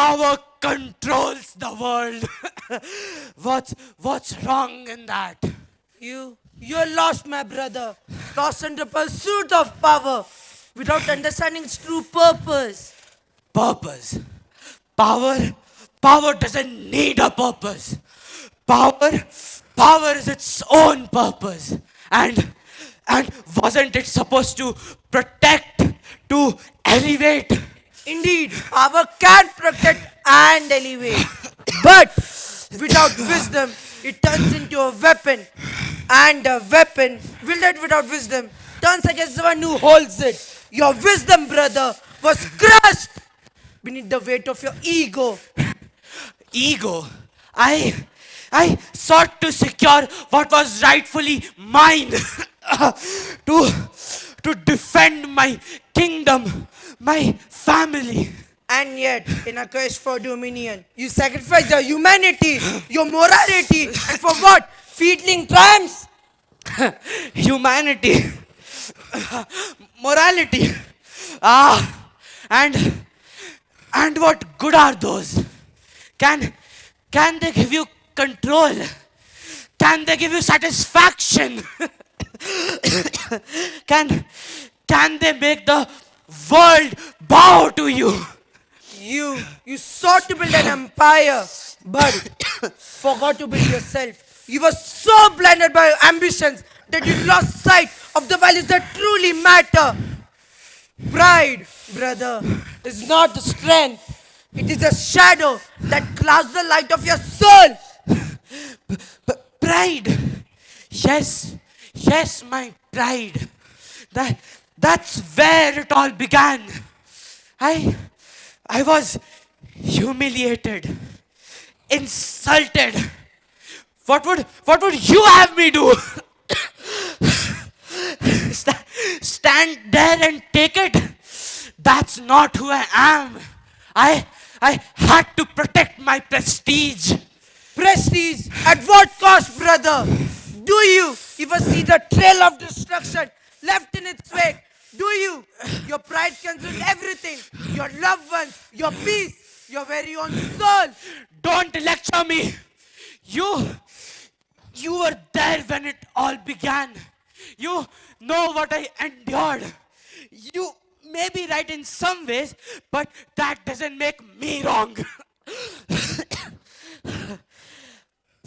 power controls the world. What's wrong in that? You're lost, my brother. Lost in the pursuit of power without understanding its true purpose. Purpose. Power doesn't need a purpose. Power is its own purpose. And wasn't it supposed to protect, to elevate? Indeed, power can protect and elevate. But without wisdom, it turns into a weapon. And a weapon, wielded without wisdom, turns against the one who holds it. Your wisdom, brother, was crushed beneath the weight of your ego. Ego. I sought to secure what was rightfully mine. to defend my kingdom, my family. And yet, in a quest for dominion, you sacrifice your humanity, your morality, and for what? Feedling triumphs? Humanity. Morality. And what good are those? Can they give you control? Can they give you satisfaction? Can they make the world bow to you? You sought to build an empire, but forgot to build yourself. You were so blinded by your ambitions that you lost sight of the values that truly matter. Pride, brother, is not the strength. It is a shadow that clouds the light of your soul. Pride. Yes, my pride. That's where it all began. I was humiliated, insulted. What would you have me do? Stand there and take it? That's not who I am. I had to protect my prestige. Prestige? At what cost, brother? Do you even see the trail of destruction left in its wake? Do you? Your pride consumed everything. Your loved ones, your peace, your very own soul. Don't lecture me. You were there when it all began. You know what I endured. You may be right in some ways, but that doesn't make me wrong.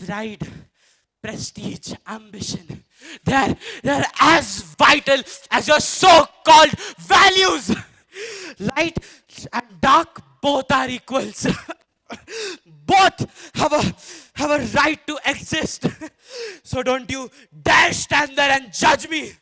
Pride, prestige, ambition. They're as vital as your so-called values. Light and dark both are equals. Both have a right to exist. So don't you dare stand there and judge me.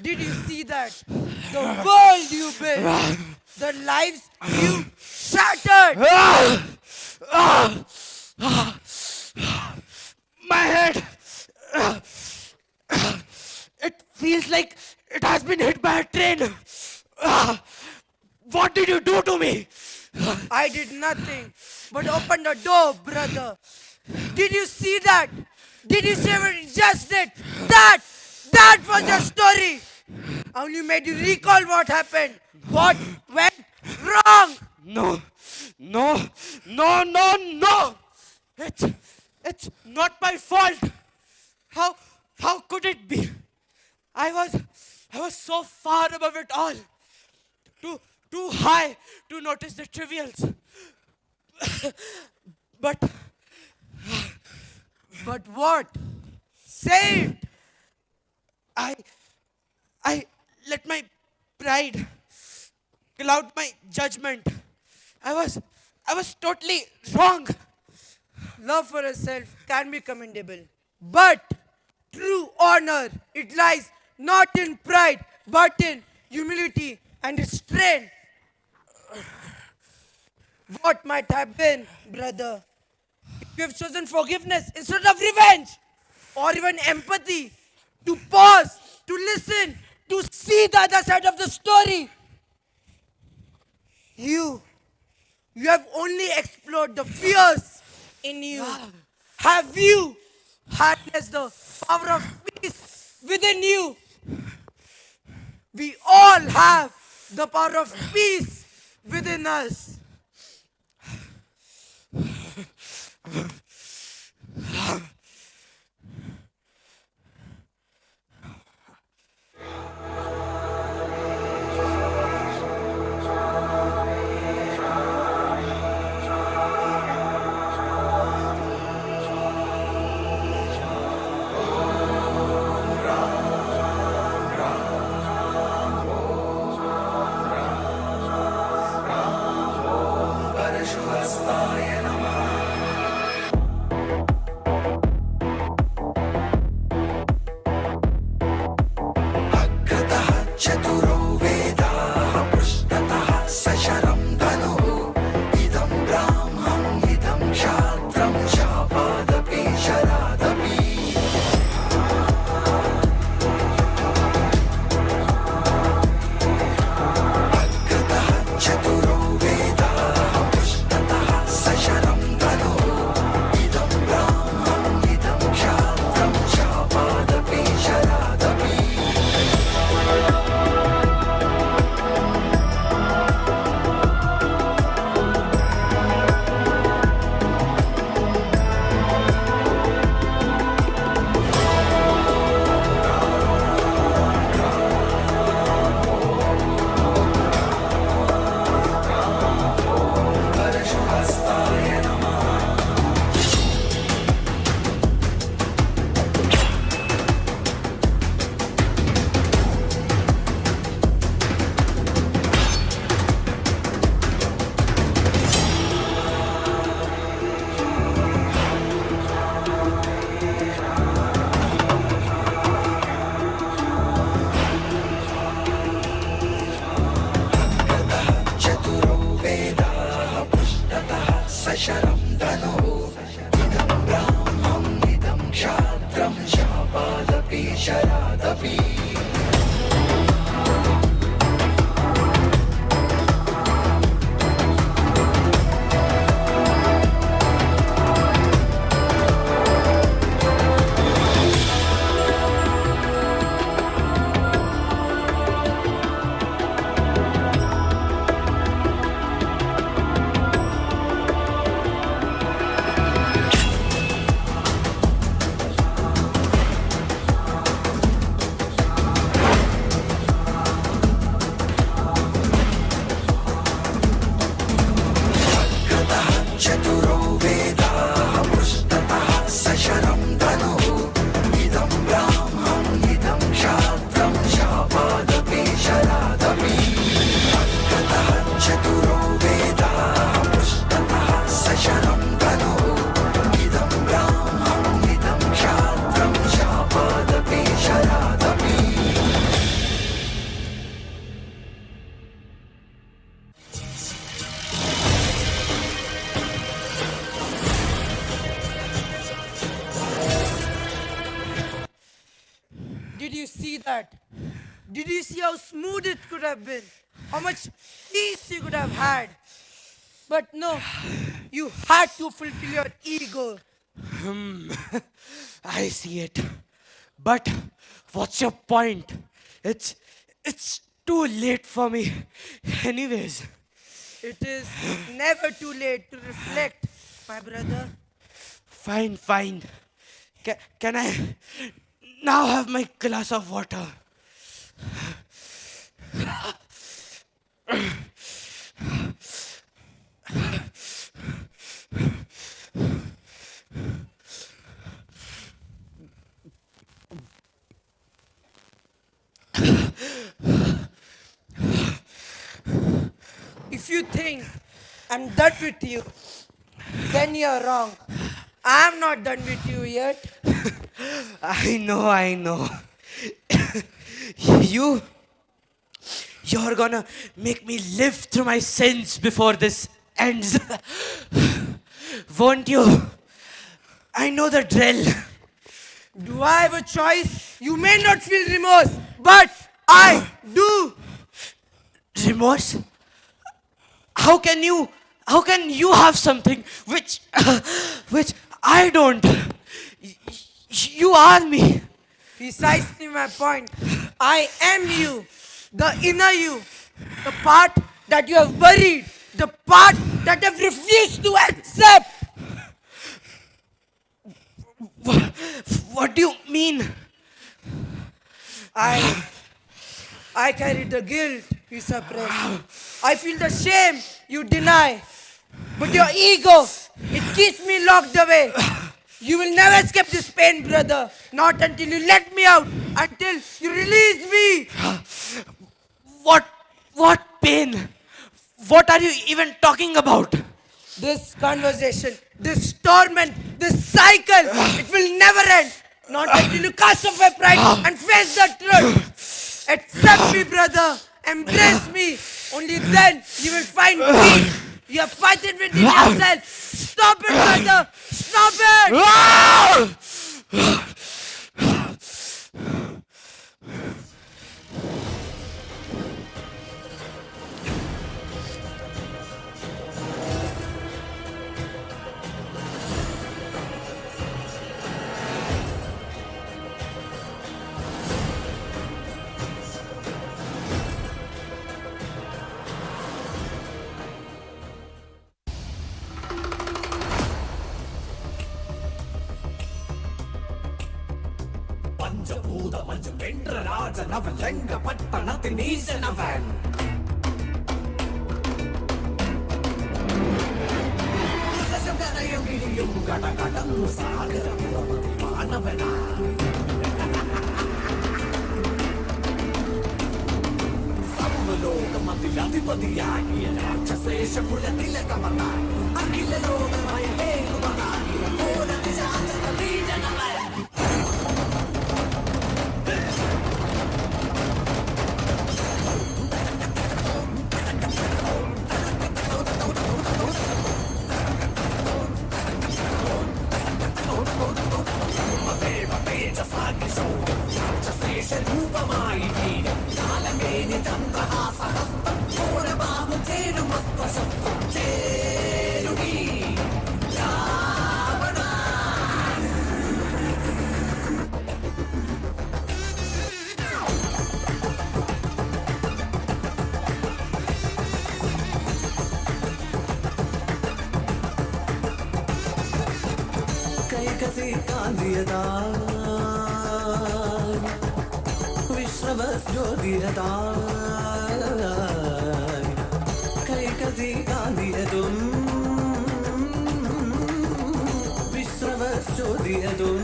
Did you see that? The world you built, the lives you shattered. My head. It feels like it has been hit by a train. What did you do to me? I did nothing but open the door, brother. Did you see that? Did you see what it just did? That was your story. I only made you recall what happened. What went wrong? No. It's not my fault. How could it be? I was so far above it all. Too high to notice the trivials. But what? Say it. I let my pride cloud my judgment. I was totally wrong. Love for yourself can be commendable, but true honor, it lies not in pride, but in humility and restraint. What might have been, brother, if you have chosen forgiveness instead of revenge, or even empathy, to pause, to listen, to see the other side of the story. You have only explored the fears in you. Have you harnessed the power of peace within you? We all have the power of peace within us. Did you see that? Did you see how smooth it could have been? How much peace you could have had? But no, you had to fulfill your ego. I see it. But what's your point? It's too late for me. Anyways. It is never too late to reflect, my brother. Fine, fine. Can I now have my glass of water? If you think I'm done with you, then you're wrong. I'm not done with you yet. I know. You're gonna make me live through my sins before this ends. Won't you? I know the drill. Do I have a choice? You may not feel remorse, but I do. Remorse? How can you have something which I don't? You are me. Precisely my point. I am you, the inner you, the part that you have buried, the part that have refused to accept. What do you mean? I carry the guilt you suppress. I feel the shame you deny. But your ego, it keeps me locked away. You will never escape this pain, brother. Not until you let me out. Until you release me. What pain? What are you even talking about? This conversation, this torment, this cycle, it will never end. Not until you cast off your pride and face the truth. Accept me, brother. Embrace me. Only then you will find peace. You are fighting within yourself. Stop it, brother. Stop it. കൈകസി കാന്തിയതായി വിശ്രവജ്യോതിരതായി കൈകസി കാന്തിയതും വിശ്രവജ്യോതിരതും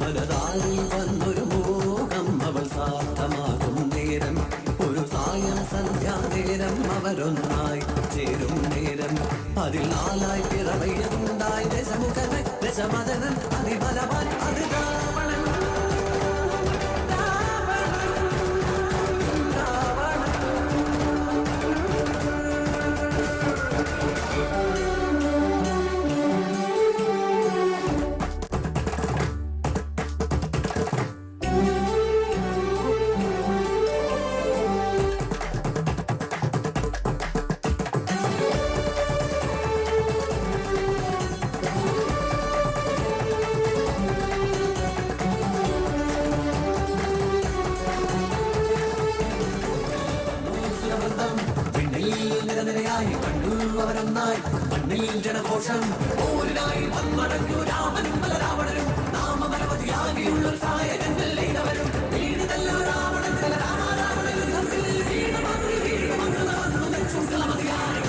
മനതാരിൽ വന്നൊരു മോഹം അവൾ സാർത്ഥമാകും നേരം ഒരു സായം സന്ധ്യാനേരം അവരൊന്നായി ചേരും നേരം അതിൽ നാലായി പിറവയുണ്ടായി ദശമുഖൻ ദശമദനൻ അതിബലവാൻ അത് രാവണൻ നിരനിരയായി കണ്ടു അവരൊന്നായി മണ്ണിൽ ജനഘോഷം ഊരിനായി വന്മടഞ്ഞു രാമനും ബലരാവണനും നാമമനവധിയാകിയുള്ളൊരു സായകങ്ങൾ എയ്തവരും വീണിതല്ല രാവണൻ രാമാരാവണൻ യുദ്ധത്തിൽ വീണമാറി വീണമങ്ങ് നടന്നു നെച്ചുകളമതിയായി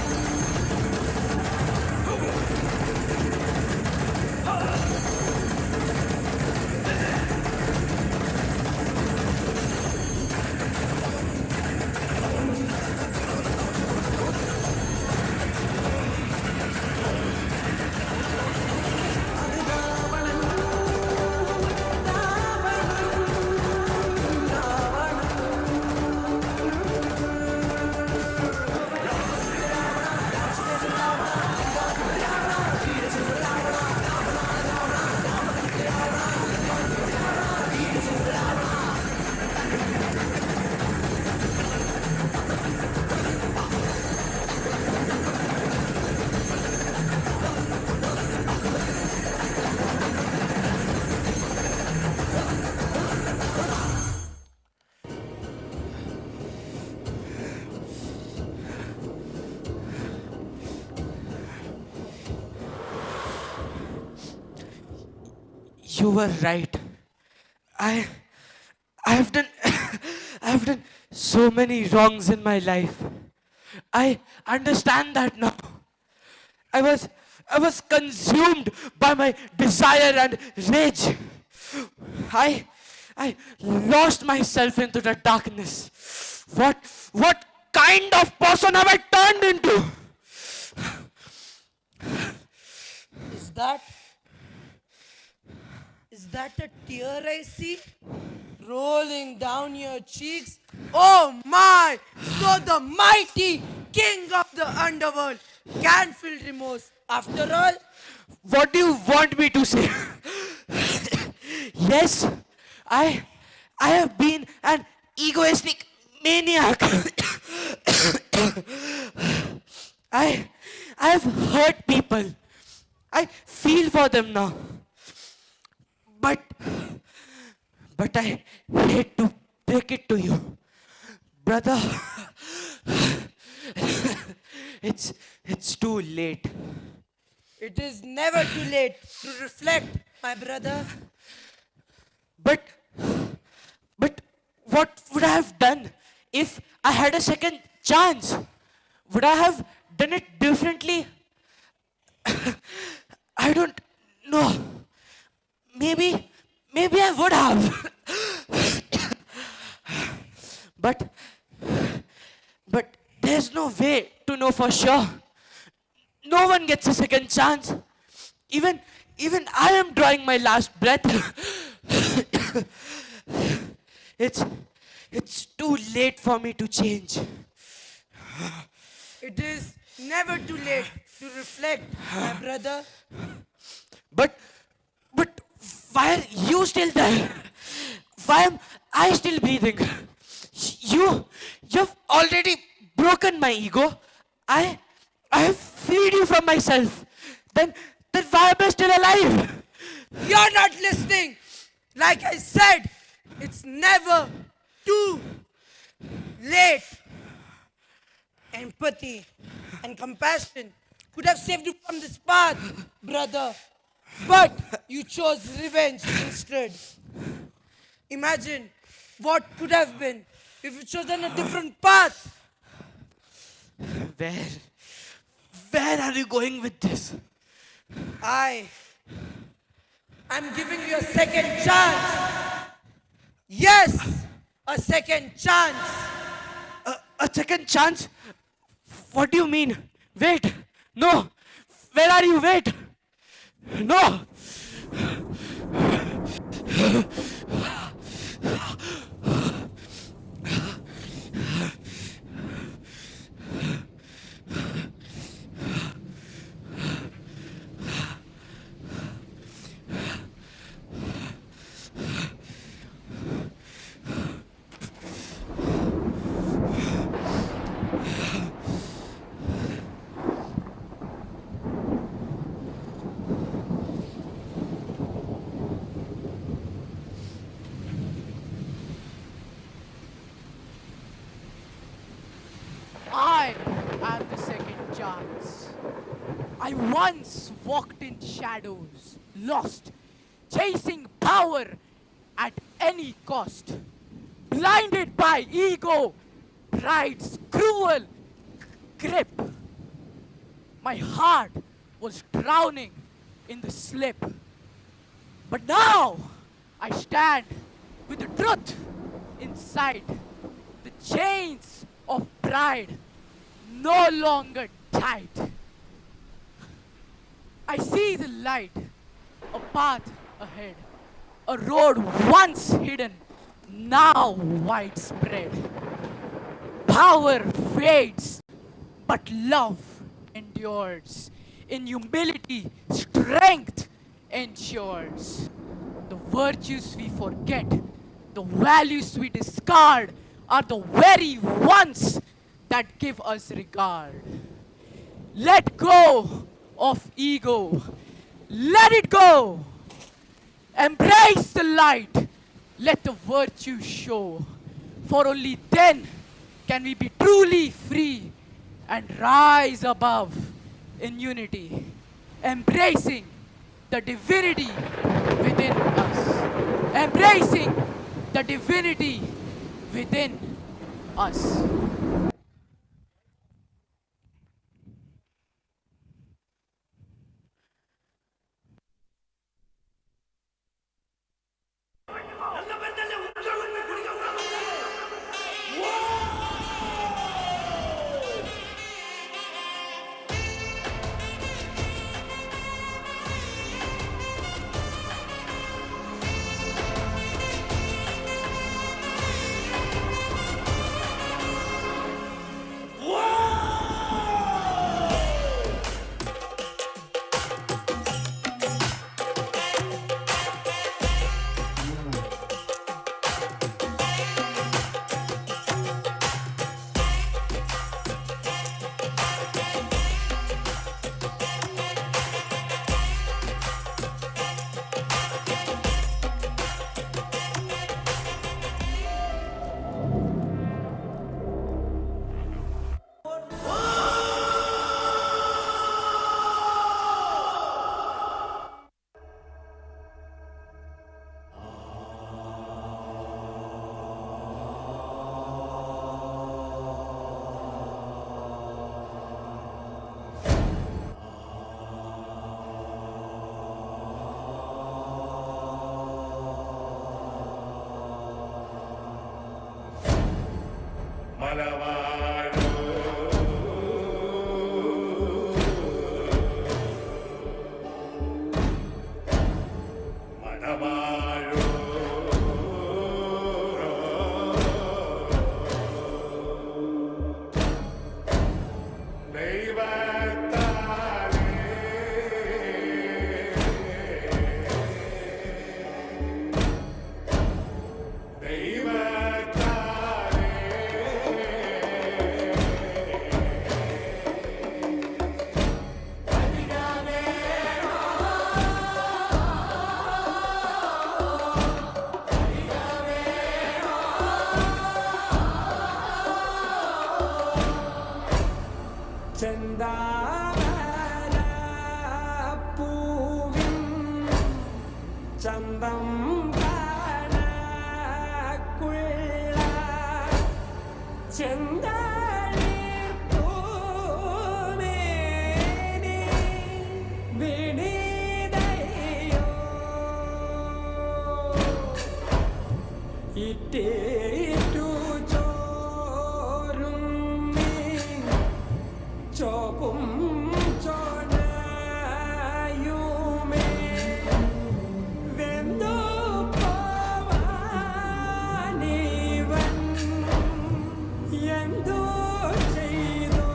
You were right. I have done I have done so many wrongs in my life. I understand that now. I was consumed by my desire and rage. I lost myself into the darkness. What kind of person have I turned into? Is that a tear I see rolling down your cheeks? Oh my! So the mighty king of the underworld can feel remorse. After all, What do you want me to say? Yes, I have been an egoistic maniac. I have hurt people. I feel for them now. But I hate to break it to you. Brother, it's too late. it is never too late to reflect, my brother. But what would I have done if I had a second chance? Would I have done it differently? I don't know. Maybe I would have. but there's no way to know for sure. No one gets a second chance. Even I am drawing my last breath. It's too late for me to change. It is never too late to reflect, my brother. But why are you still there? Why am I still breathing? You've already broken my ego. I have freed you from myself. Then why am I still alive? You're not listening. Like I said, it's never too late. Empathy and compassion could have saved you from this path, brother. But you chose revenge instead. Imagine what could have been if you chosen a different path. Where are you going with this? I'm giving you a second chance. Yes, a second chance. A second chance? What do you mean? Wait, no. Where are you? Wait. No. I am the second chance. I once walked in shadows, lost, chasing power at any cost, blinded by ego, pride's cruel grip. My heart was drowning in the slip. But now I stand with the truth inside. The chains of pride no longer tight. I see the light, a path ahead, a road once hidden, now widespread. Power fades, but love endures. In humility, strength ensures. The virtues we forget, the values we discard, are the very ones that give us regard. Let go of ego. Let it go. Embrace the light. Let the virtue show. For only then can we be truly free and rise above in unity, embracing the divinity within us. Embracing the divinity within us. ചെന്താമര പൂവിൻ ചന്തം കാണക്കുള്ള ചെന്താളീർ പൂമേനി വിനീതയോ ഇറ്റേറ്റു ചോരും നീ ചോപ്പും ചോണയുമേ വെന്തു പോവാനിവൻ എന്തു ചെയ്തോ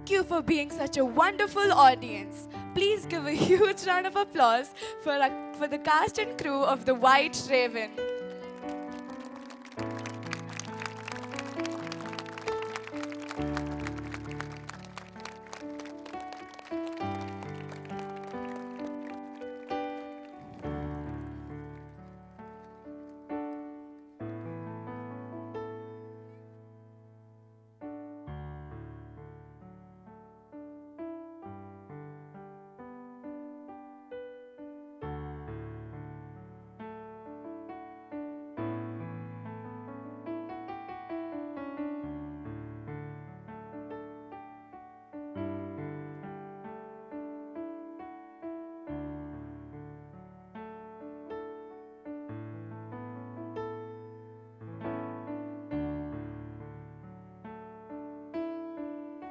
Thank you for being such a wonderful audience. Please give a huge round of applause for the cast and crew of The White Raven.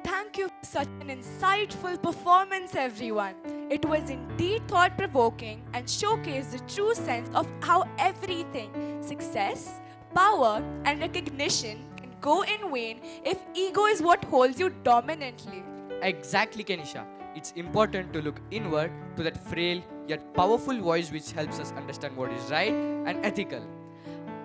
Thank you for such an insightful performance, everyone. It was indeed thought provoking and showcased the true sense of how everything success, power, and recognition can go in vain if ego is what holds you dominantly. Exactly, Kenisha. It's important to look inward to that frail yet powerful voice which helps us understand what is right and ethical.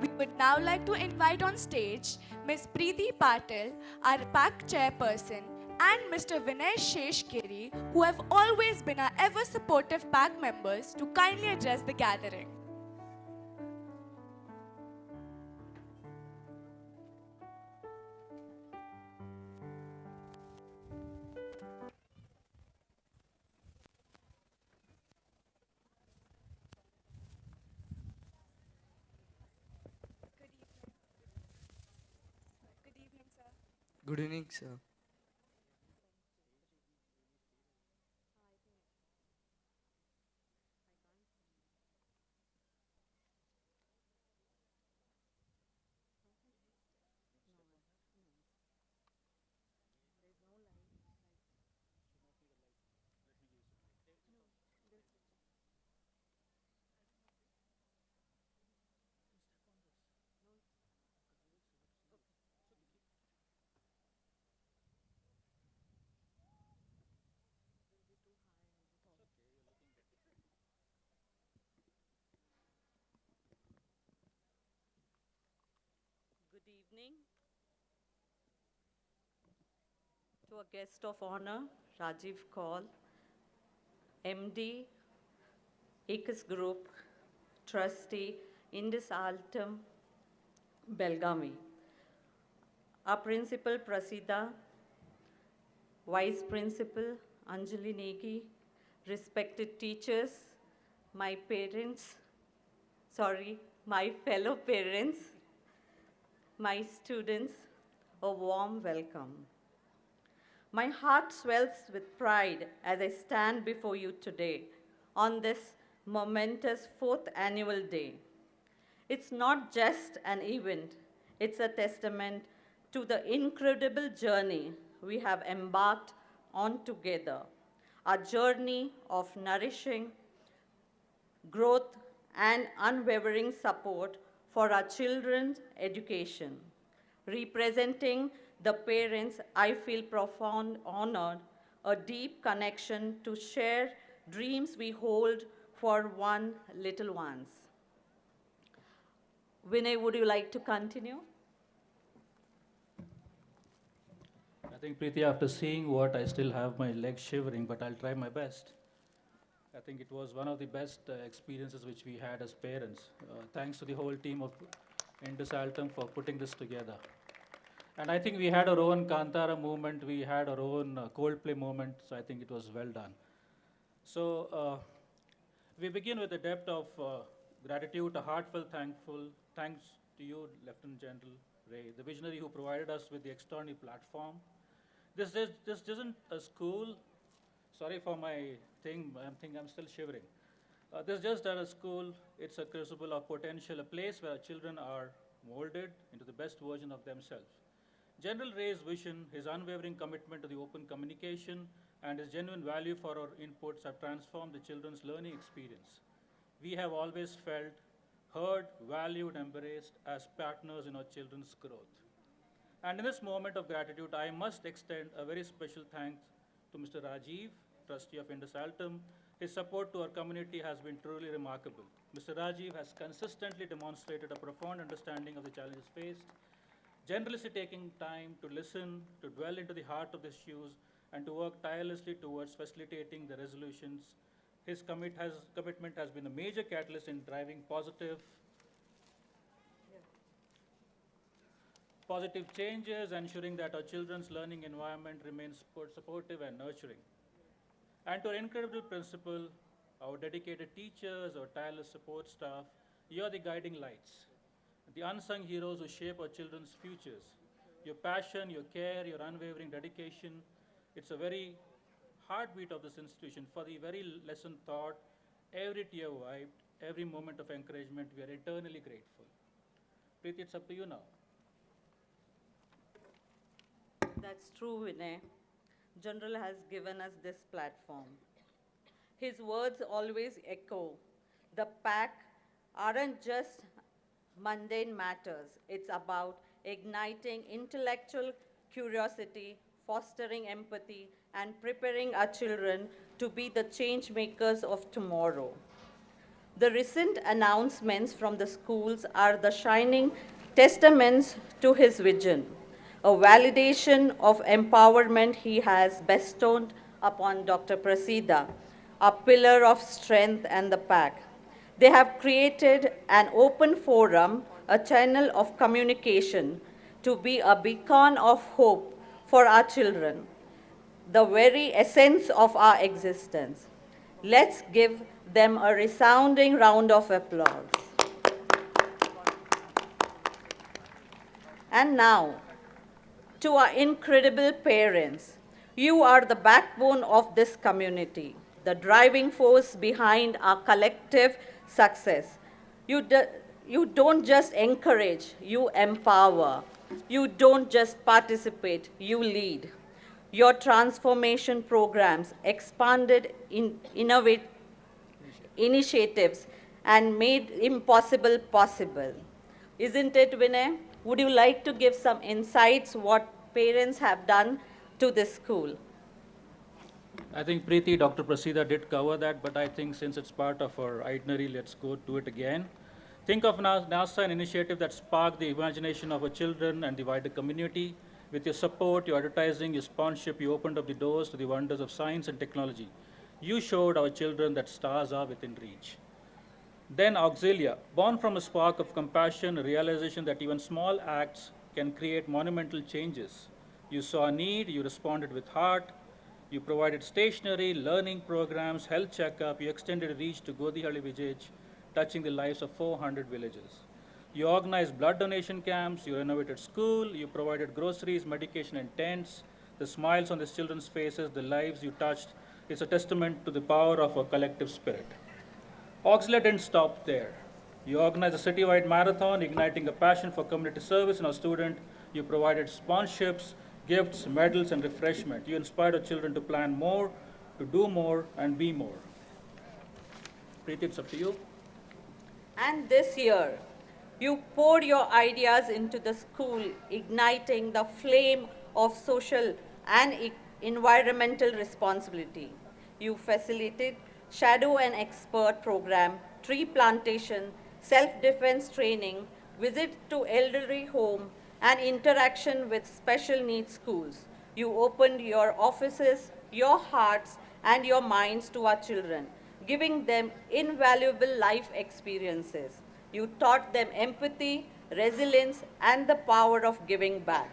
We would now like to invite on stage Ms. Preeti Patil, our PAC chairperson, and Mr. Vinay Sheshgiri, who have always been our ever supportive PAC members, to kindly address the gathering. Good evening, sir. Good evening, sir. Good evening to our guest of honor, Rajiv Kaul, MD, ACUS Group, Trustee, Indus Altum, Belgavi. Our Principal, Prasida, Vice Principal, Anjali Negi, respected teachers, my parents, my fellow parents, my students, a warm welcome. My heart swells with pride as I stand before you today on this momentous fourth annual day. It's not just an event, it's a testament to the incredible journey we have embarked on together. A journey of nourishing growth and unwavering support for our children's education. Representing the parents, I feel profound honored, a deep connection to share dreams we hold for one little ones. Vinay, would you like to continue? I think, Preeti, after seeing what, I still have my legs shivering, but I'll try my best. I think it was one of the best experiences which we had as parents. Thanks to the whole team of Indus Altum for putting this together. And I think we had our own Kantara movement, we had our own Coldplay moment, so I think it was well done. So we begin with a depth of gratitude, a heartfelt thanks to you, Lieutenant General Ray, the visionary who provided us with the external platform. This isn't a school. Sorry for my thing, I'm still shivering. This just not a school, it's a crucible of potential, a place where children are molded into the best version of themselves. General Ray's vision, his unwavering commitment to the open communication, and his genuine value for our inputs have transformed the children's learning experience. We have always felt heard, valued, embraced as partners in our children's growth. And in this moment of gratitude, I must extend a very special thanks to Mr. Rajiv, trustee of Indus Altum. His support to our community has been truly remarkable. Mr. Rajiv has consistently demonstrated a profound understanding of the challenges faced, generously taking time to listen, to dwell into the heart of the issues, and to work tirelessly towards facilitating the resolutions. His commitment has been a major catalyst in driving positive changes, ensuring that our children's learning environment remains supportive and nurturing. And to our incredible principal, our dedicated teachers, our tireless support staff, you are the guiding lights, the unsung heroes who shape our children's futures. Your passion, your care, your unwavering dedication, it's a very heartbeat of this institution. For the very lesson taught, every tear wiped, every moment of encouragement, we are eternally grateful. Preeti, it's up to you now. That's true, Vinay. General has given us this platform. His words always echo. The pack aren't just mundane matters. It's about igniting intellectual curiosity, fostering empathy, and preparing our children to be the change makers of tomorrow. The recent announcements from the schools are the shining testaments to his vision, a validation of empowerment he has bestowed upon Dr. Prasida, a pillar of strength and the pack. They have created an open forum, a channel of communication to be a beacon of hope for our children, the very essence of our existence. Let's give them a resounding round of applause. And now, to our incredible parents, you are the backbone of this community, the driving force behind our collective success. You don't just encourage, you empower. You don't just participate, you lead. Your transformation programs expanded in initiatives and made impossible possible. Isn't it, Vinay? Would you like to give some insights what parents have done to this school? I think Preeti, Dr. Prasida did cover that, but I think since it's part of our itinerary, let's go to it again. Think of NASA, an initiative that sparked the imagination of our children and the wider community. With your support, your advertising, your sponsorship, you opened up the doors to the wonders of science and technology. You showed our children that stars are within reach. Then Auxilia, born from a spark of compassion, a realization that even small acts can create monumental changes. You saw a need, you responded with heart, you provided stationery, learning programs, health checkup, you extended reach to Godihalli village, touching the lives of 400 villages. You organized blood donation camps, you renovated school, you provided groceries, medication and tents. The smiles on these children's faces, the lives you touched, is a testament to the power of our collective spirit. Auxilia didn't stop there. You organized a citywide marathon, igniting a passion for community service in our student. You provided sponsorships, gifts, medals, and refreshment. You inspired our children to plan more, to do more, and be more. Preeti, it's up to you. And this year, you poured your ideas into the school, igniting the flame of social and environmental responsibility. You facilitated shadow and expert program, tree plantation, self-defense training, visit to elderly home, and interaction with special needs schools. You opened your offices, your hearts, and your minds to our children, giving them invaluable life experiences. You taught them empathy, resilience, and the power of giving back.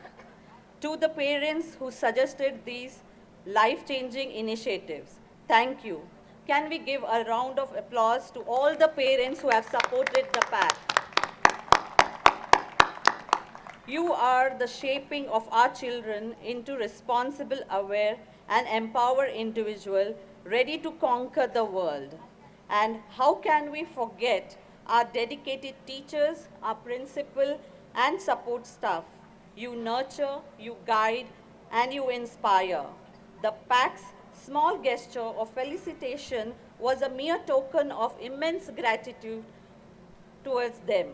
To the parents who suggested these life-changing initiatives, thank you. Can we give a round of applause to all the parents who have supported the path? You are the shaping of our children into responsible, aware, and empowered individuals ready to conquer the world. And how can we forget our dedicated teachers, our principal, and support staff? You nurture, you guide, and you inspire. The PAC's small gesture of felicitation was a mere token of immense gratitude towards them.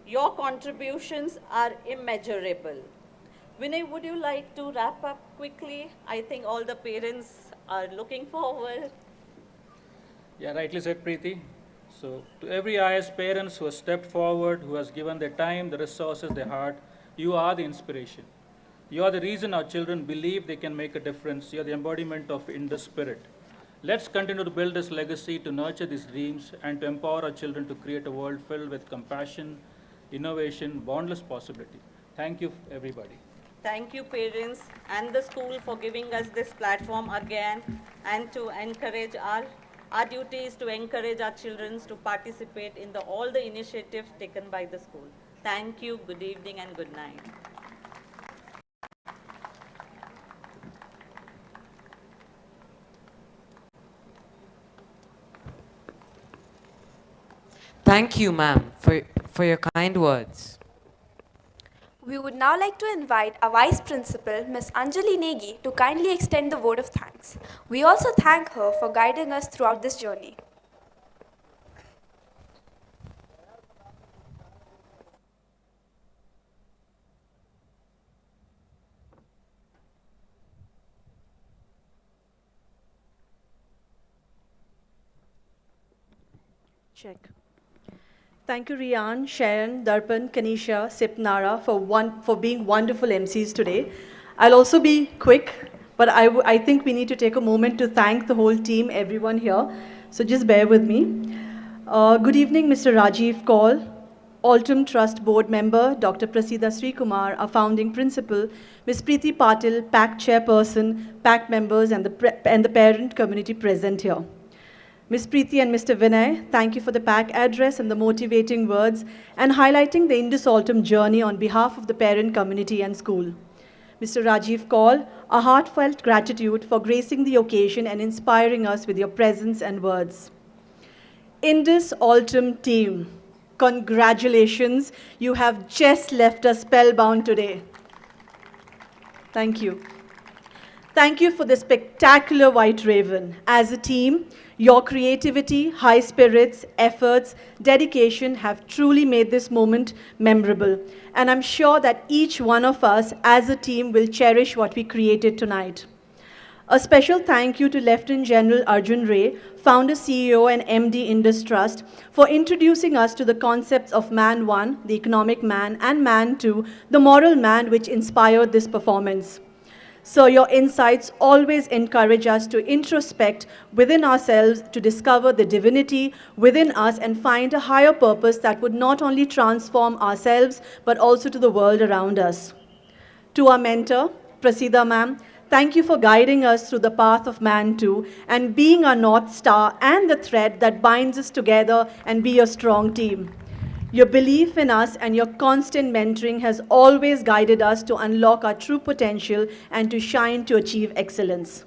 Your contributions are immeasurable. Vinay, would you like to wrap up quickly? I think all the parents are looking forward. Yeah, rightly said, Preeti. So, to every IS parents who has stepped forward, who has given their time, the resources, their heart, you are the inspiration. You are the reason our children believe they can make a difference. You are the embodiment of Indus spirit. Let's continue to build this legacy, to nurture these dreams, and to empower our children to create a world filled with compassion, innovation, boundless possibility. Thank you, everybody. Thank you, parents and the school, for giving us this platform again, and to encourage our duty is to encourage our children to participate in all the initiatives taken by the school. Thank you, good evening and good night. Thank you, ma'am, for your kind words. We would now like to invite our Vice Principal, Ms. Anjali Negi, to kindly extend the vote of thanks. We also thank her for guiding us throughout this journey. Check. Thank you, Rian, Sharon, Darpan, Kanisha, Sipnara for being wonderful MCs today. I'll also be quick, but I think we need to take a moment to thank the whole team, everyone here. So just bear with me. Good evening, Mr. Rajiv Kaul, Altum Trust Board Member, Dr. Prasida Srikumar, our founding principal, Ms. Preeti Patil, PAC Chairperson, PAC members, and the parent community present here. Ms. Preeti and Mr. Vinay, thank you for the PAC address and the motivating words and highlighting the Indus Altum journey on behalf of the parent community and school. Mr. Rajiv Kaul, a heartfelt gratitude for gracing the occasion and inspiring us with your presence and words. Indus Altum team, congratulations, you have just left us spellbound today. Thank you. Thank you for the spectacular White Raven. As a team, your creativity, high spirits, efforts, dedication have truly made this moment memorable. And I'm sure that each one of us as a team will cherish what we created tonight. A special thank you to Lieutenant General Arjun Ray, founder, CEO, and MD Indus Trust, for introducing us to the concepts of Man 1, the economic man, and Man 2, the moral man, which inspired this performance. So your insights always encourage us to introspect within ourselves, to discover the divinity within us and find a higher purpose that would not only transform ourselves, but also to the world around us. To our mentor, Prasida ma'am, thank you for guiding us through the path of Man 2 and being our North Star and the thread that binds us together and be a strong team. Your belief in us and your constant mentoring has always guided us to unlock our true potential and to shine to achieve excellence.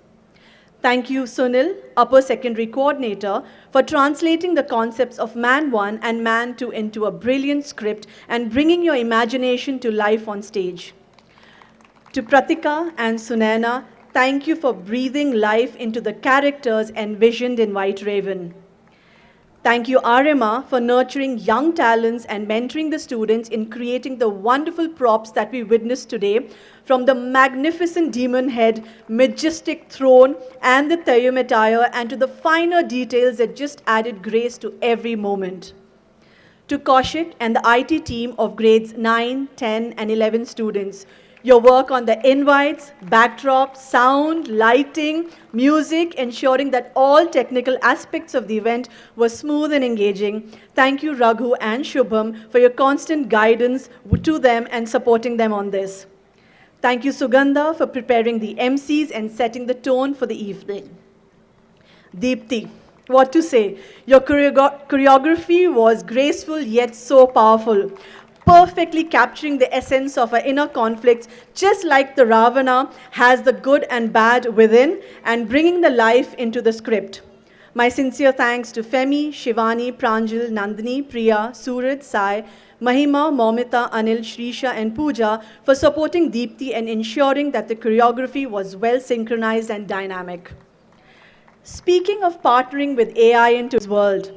Thank you, Sunil, Upper Secondary Coordinator, for translating the concepts of Man 1 and Man 2 into a brilliant script and bringing your imagination to life on stage. To Pratika and Sunana, thank you for breathing life into the characters envisioned in White Raven. Thank you, Arima, for nurturing young talents and mentoring the students in creating the wonderful props that we witnessed today, from the magnificent demon head, majestic throne, and the Tayum attire, and to the finer details that just added grace to every moment. To Kaushik and the IT team of grades 9, 10, and 11 students, your work on the invites, backdrop, sound, lighting, music, ensuring that all technical aspects of the event were smooth and engaging. Thank you, Raghu and Shubham, for your constant guidance to them and supporting them on this. Thank you, Sugandha, for preparing the MCs and setting the tone for the evening. Deepthi, what to say? Your choreography was graceful yet so powerful, perfectly capturing the essence of our inner conflicts, just like the Ravana has the good and bad within, and bringing the life into the script. My sincere thanks to Femi, Shivani, Pranjal, Nandini, Priya, Suraj, Sai, Mahima, Momita, Anil, Shrisha, and Pooja for supporting Deepthi and ensuring that the choreography was well synchronized and dynamic. Speaking of partnering with AI into his world,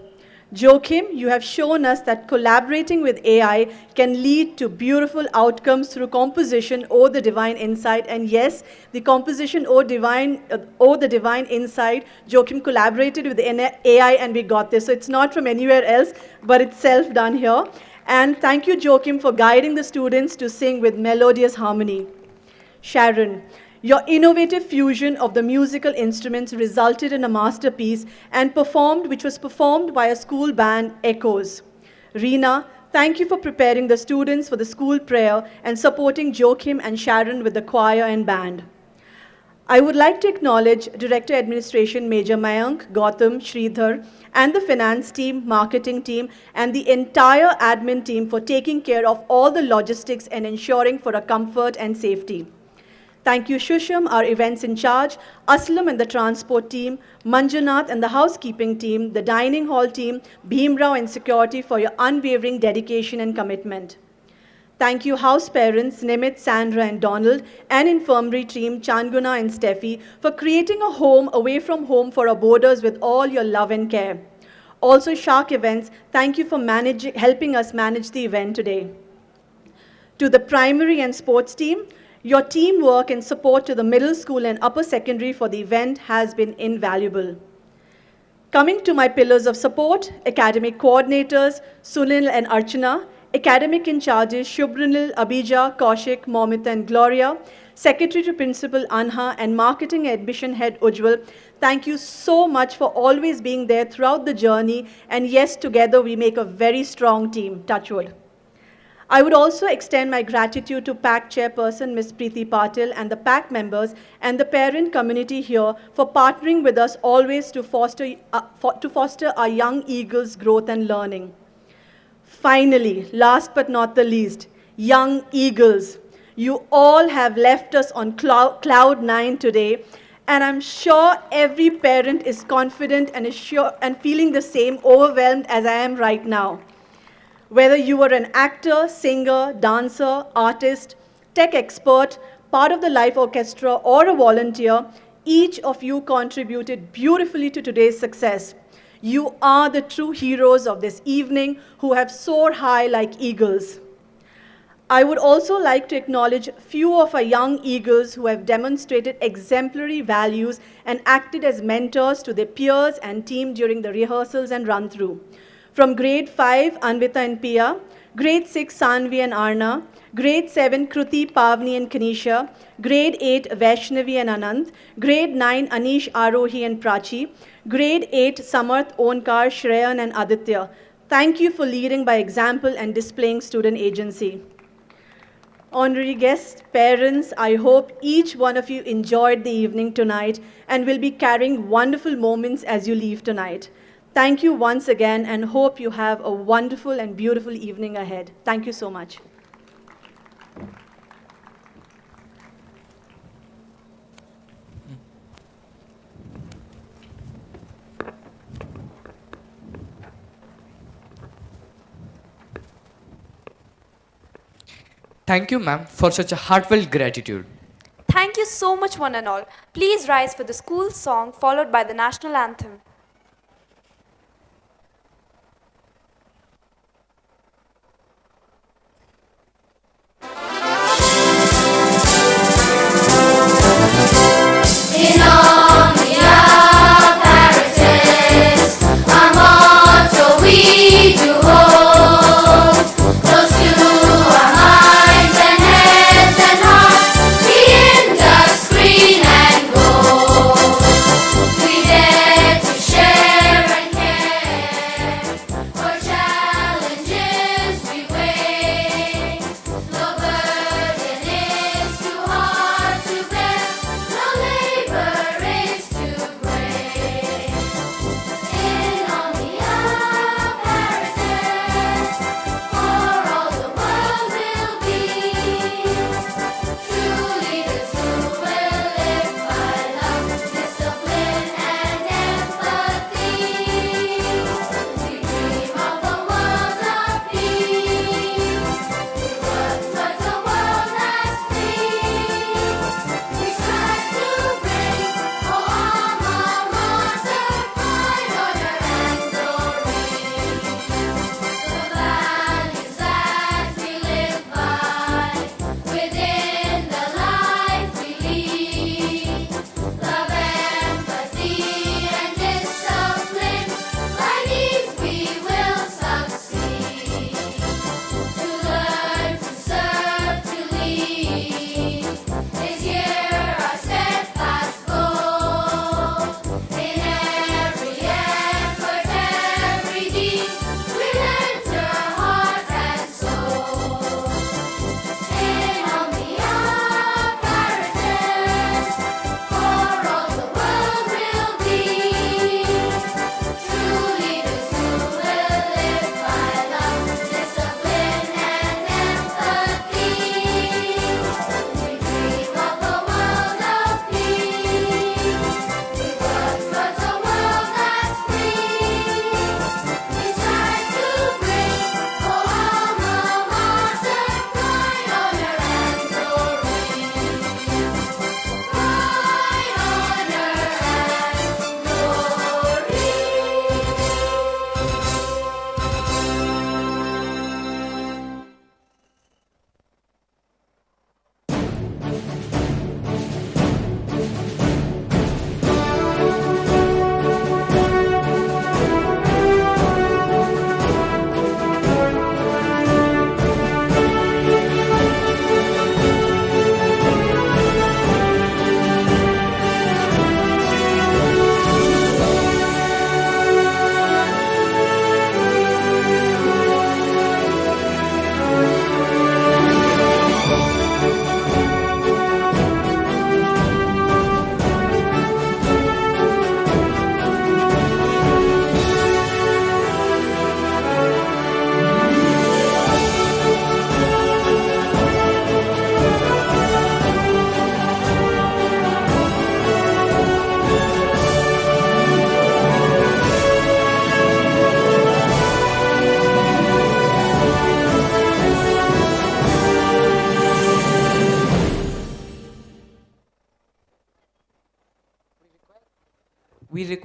Joachim, you have shown us that collaborating with AI can lead to beautiful outcomes through composition or the divine insight. And yes, the composition or the divine insight, Joachim collaborated with AI and we got this. So it's not from anywhere else, but it's self-done here. And thank you, Joachim, for guiding the students to sing with melodious harmony. Sharon, your innovative fusion of the musical instruments resulted in a masterpiece which was performed by a school band, Echoes. Reena, thank you for preparing the students for the school prayer and supporting Joachim and Sharon with the choir and band. I would like to acknowledge Director Administration Major Mayank, Gautam, Sridhar, and the finance team, marketing team, and the entire admin team for taking care of all the logistics and ensuring for our comfort and safety. Thank you, Shusham, our events in charge, Aslam and the transport team, Manjunath and the housekeeping team, the dining hall team, Bhimrao and security for your unwavering dedication and commitment. Thank you, house parents, Nimit, Sandra, and Donald, and infirmary team, Changuna and Steffi, for creating a home away from home for our boarders with all your love and care. Also, Shark Events, thank you for helping us manage the event today. To the primary and sports team, your teamwork and support to the middle school and upper secondary for the event has been invaluable. Coming to my pillars of support, academic coordinators, Sunil and Archana, academic in charges, Shubhranil, Abhija, Kaushik, Momita, and Gloria, secretary to principal, Anha, and marketing admission head, Ujjwal, thank you so much for always being there throughout the journey, and yes, together we make a very strong team, touchwood. I would also extend my gratitude to PAC chairperson, Ms. Preeti Patil, and the PAC members and the parent community here for partnering with us always to foster our young eagles' growth and learning. Finally, last but not the least, young eagles, you all have left us on cloud 9 today, and I'm sure every parent is confident and feeling the same, overwhelmed as I am right now. Whether you were an actor, singer, dancer, artist, tech expert, part of the live orchestra, or a volunteer, each of you contributed beautifully to today's success. You are the true heroes of this evening who have soared high like eagles. I would also like to acknowledge a few of our young eagles who have demonstrated exemplary values and acted as mentors to their peers and team during the rehearsals and run-through. From grade 5, Anvita and Pia, grade 6, Sanvi and Arna, grade 7, Kruti, Pavni and Kanisha, grade 8, Vaishnavi and Anand, grade 9, Anish, Arohi and Prachi, grade 8, Samarth, Onkar, Shreyan and Aditya. Thank you for leading by example and displaying student agency. Honorary guests, parents, I hope each one of you enjoyed the evening tonight and will be carrying wonderful moments as you leave tonight. Thank you once again and hope you have a wonderful and beautiful evening ahead. Thank you so much. Thank you, ma'am, for such a heartfelt gratitude. Thank you so much, one and all. Please rise for the school song followed by the national anthem. In all the apparatus, a motto we do hold, close to our minds and heads and hearts, the Indus green and gold. We dare to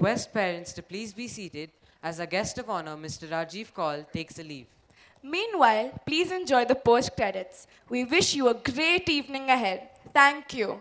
request parents to please be seated as our guest of honor, Mr. Rajiv Kaul, takes a leave. Meanwhile, please enjoy the post credits. We wish you a great evening ahead. Thank you.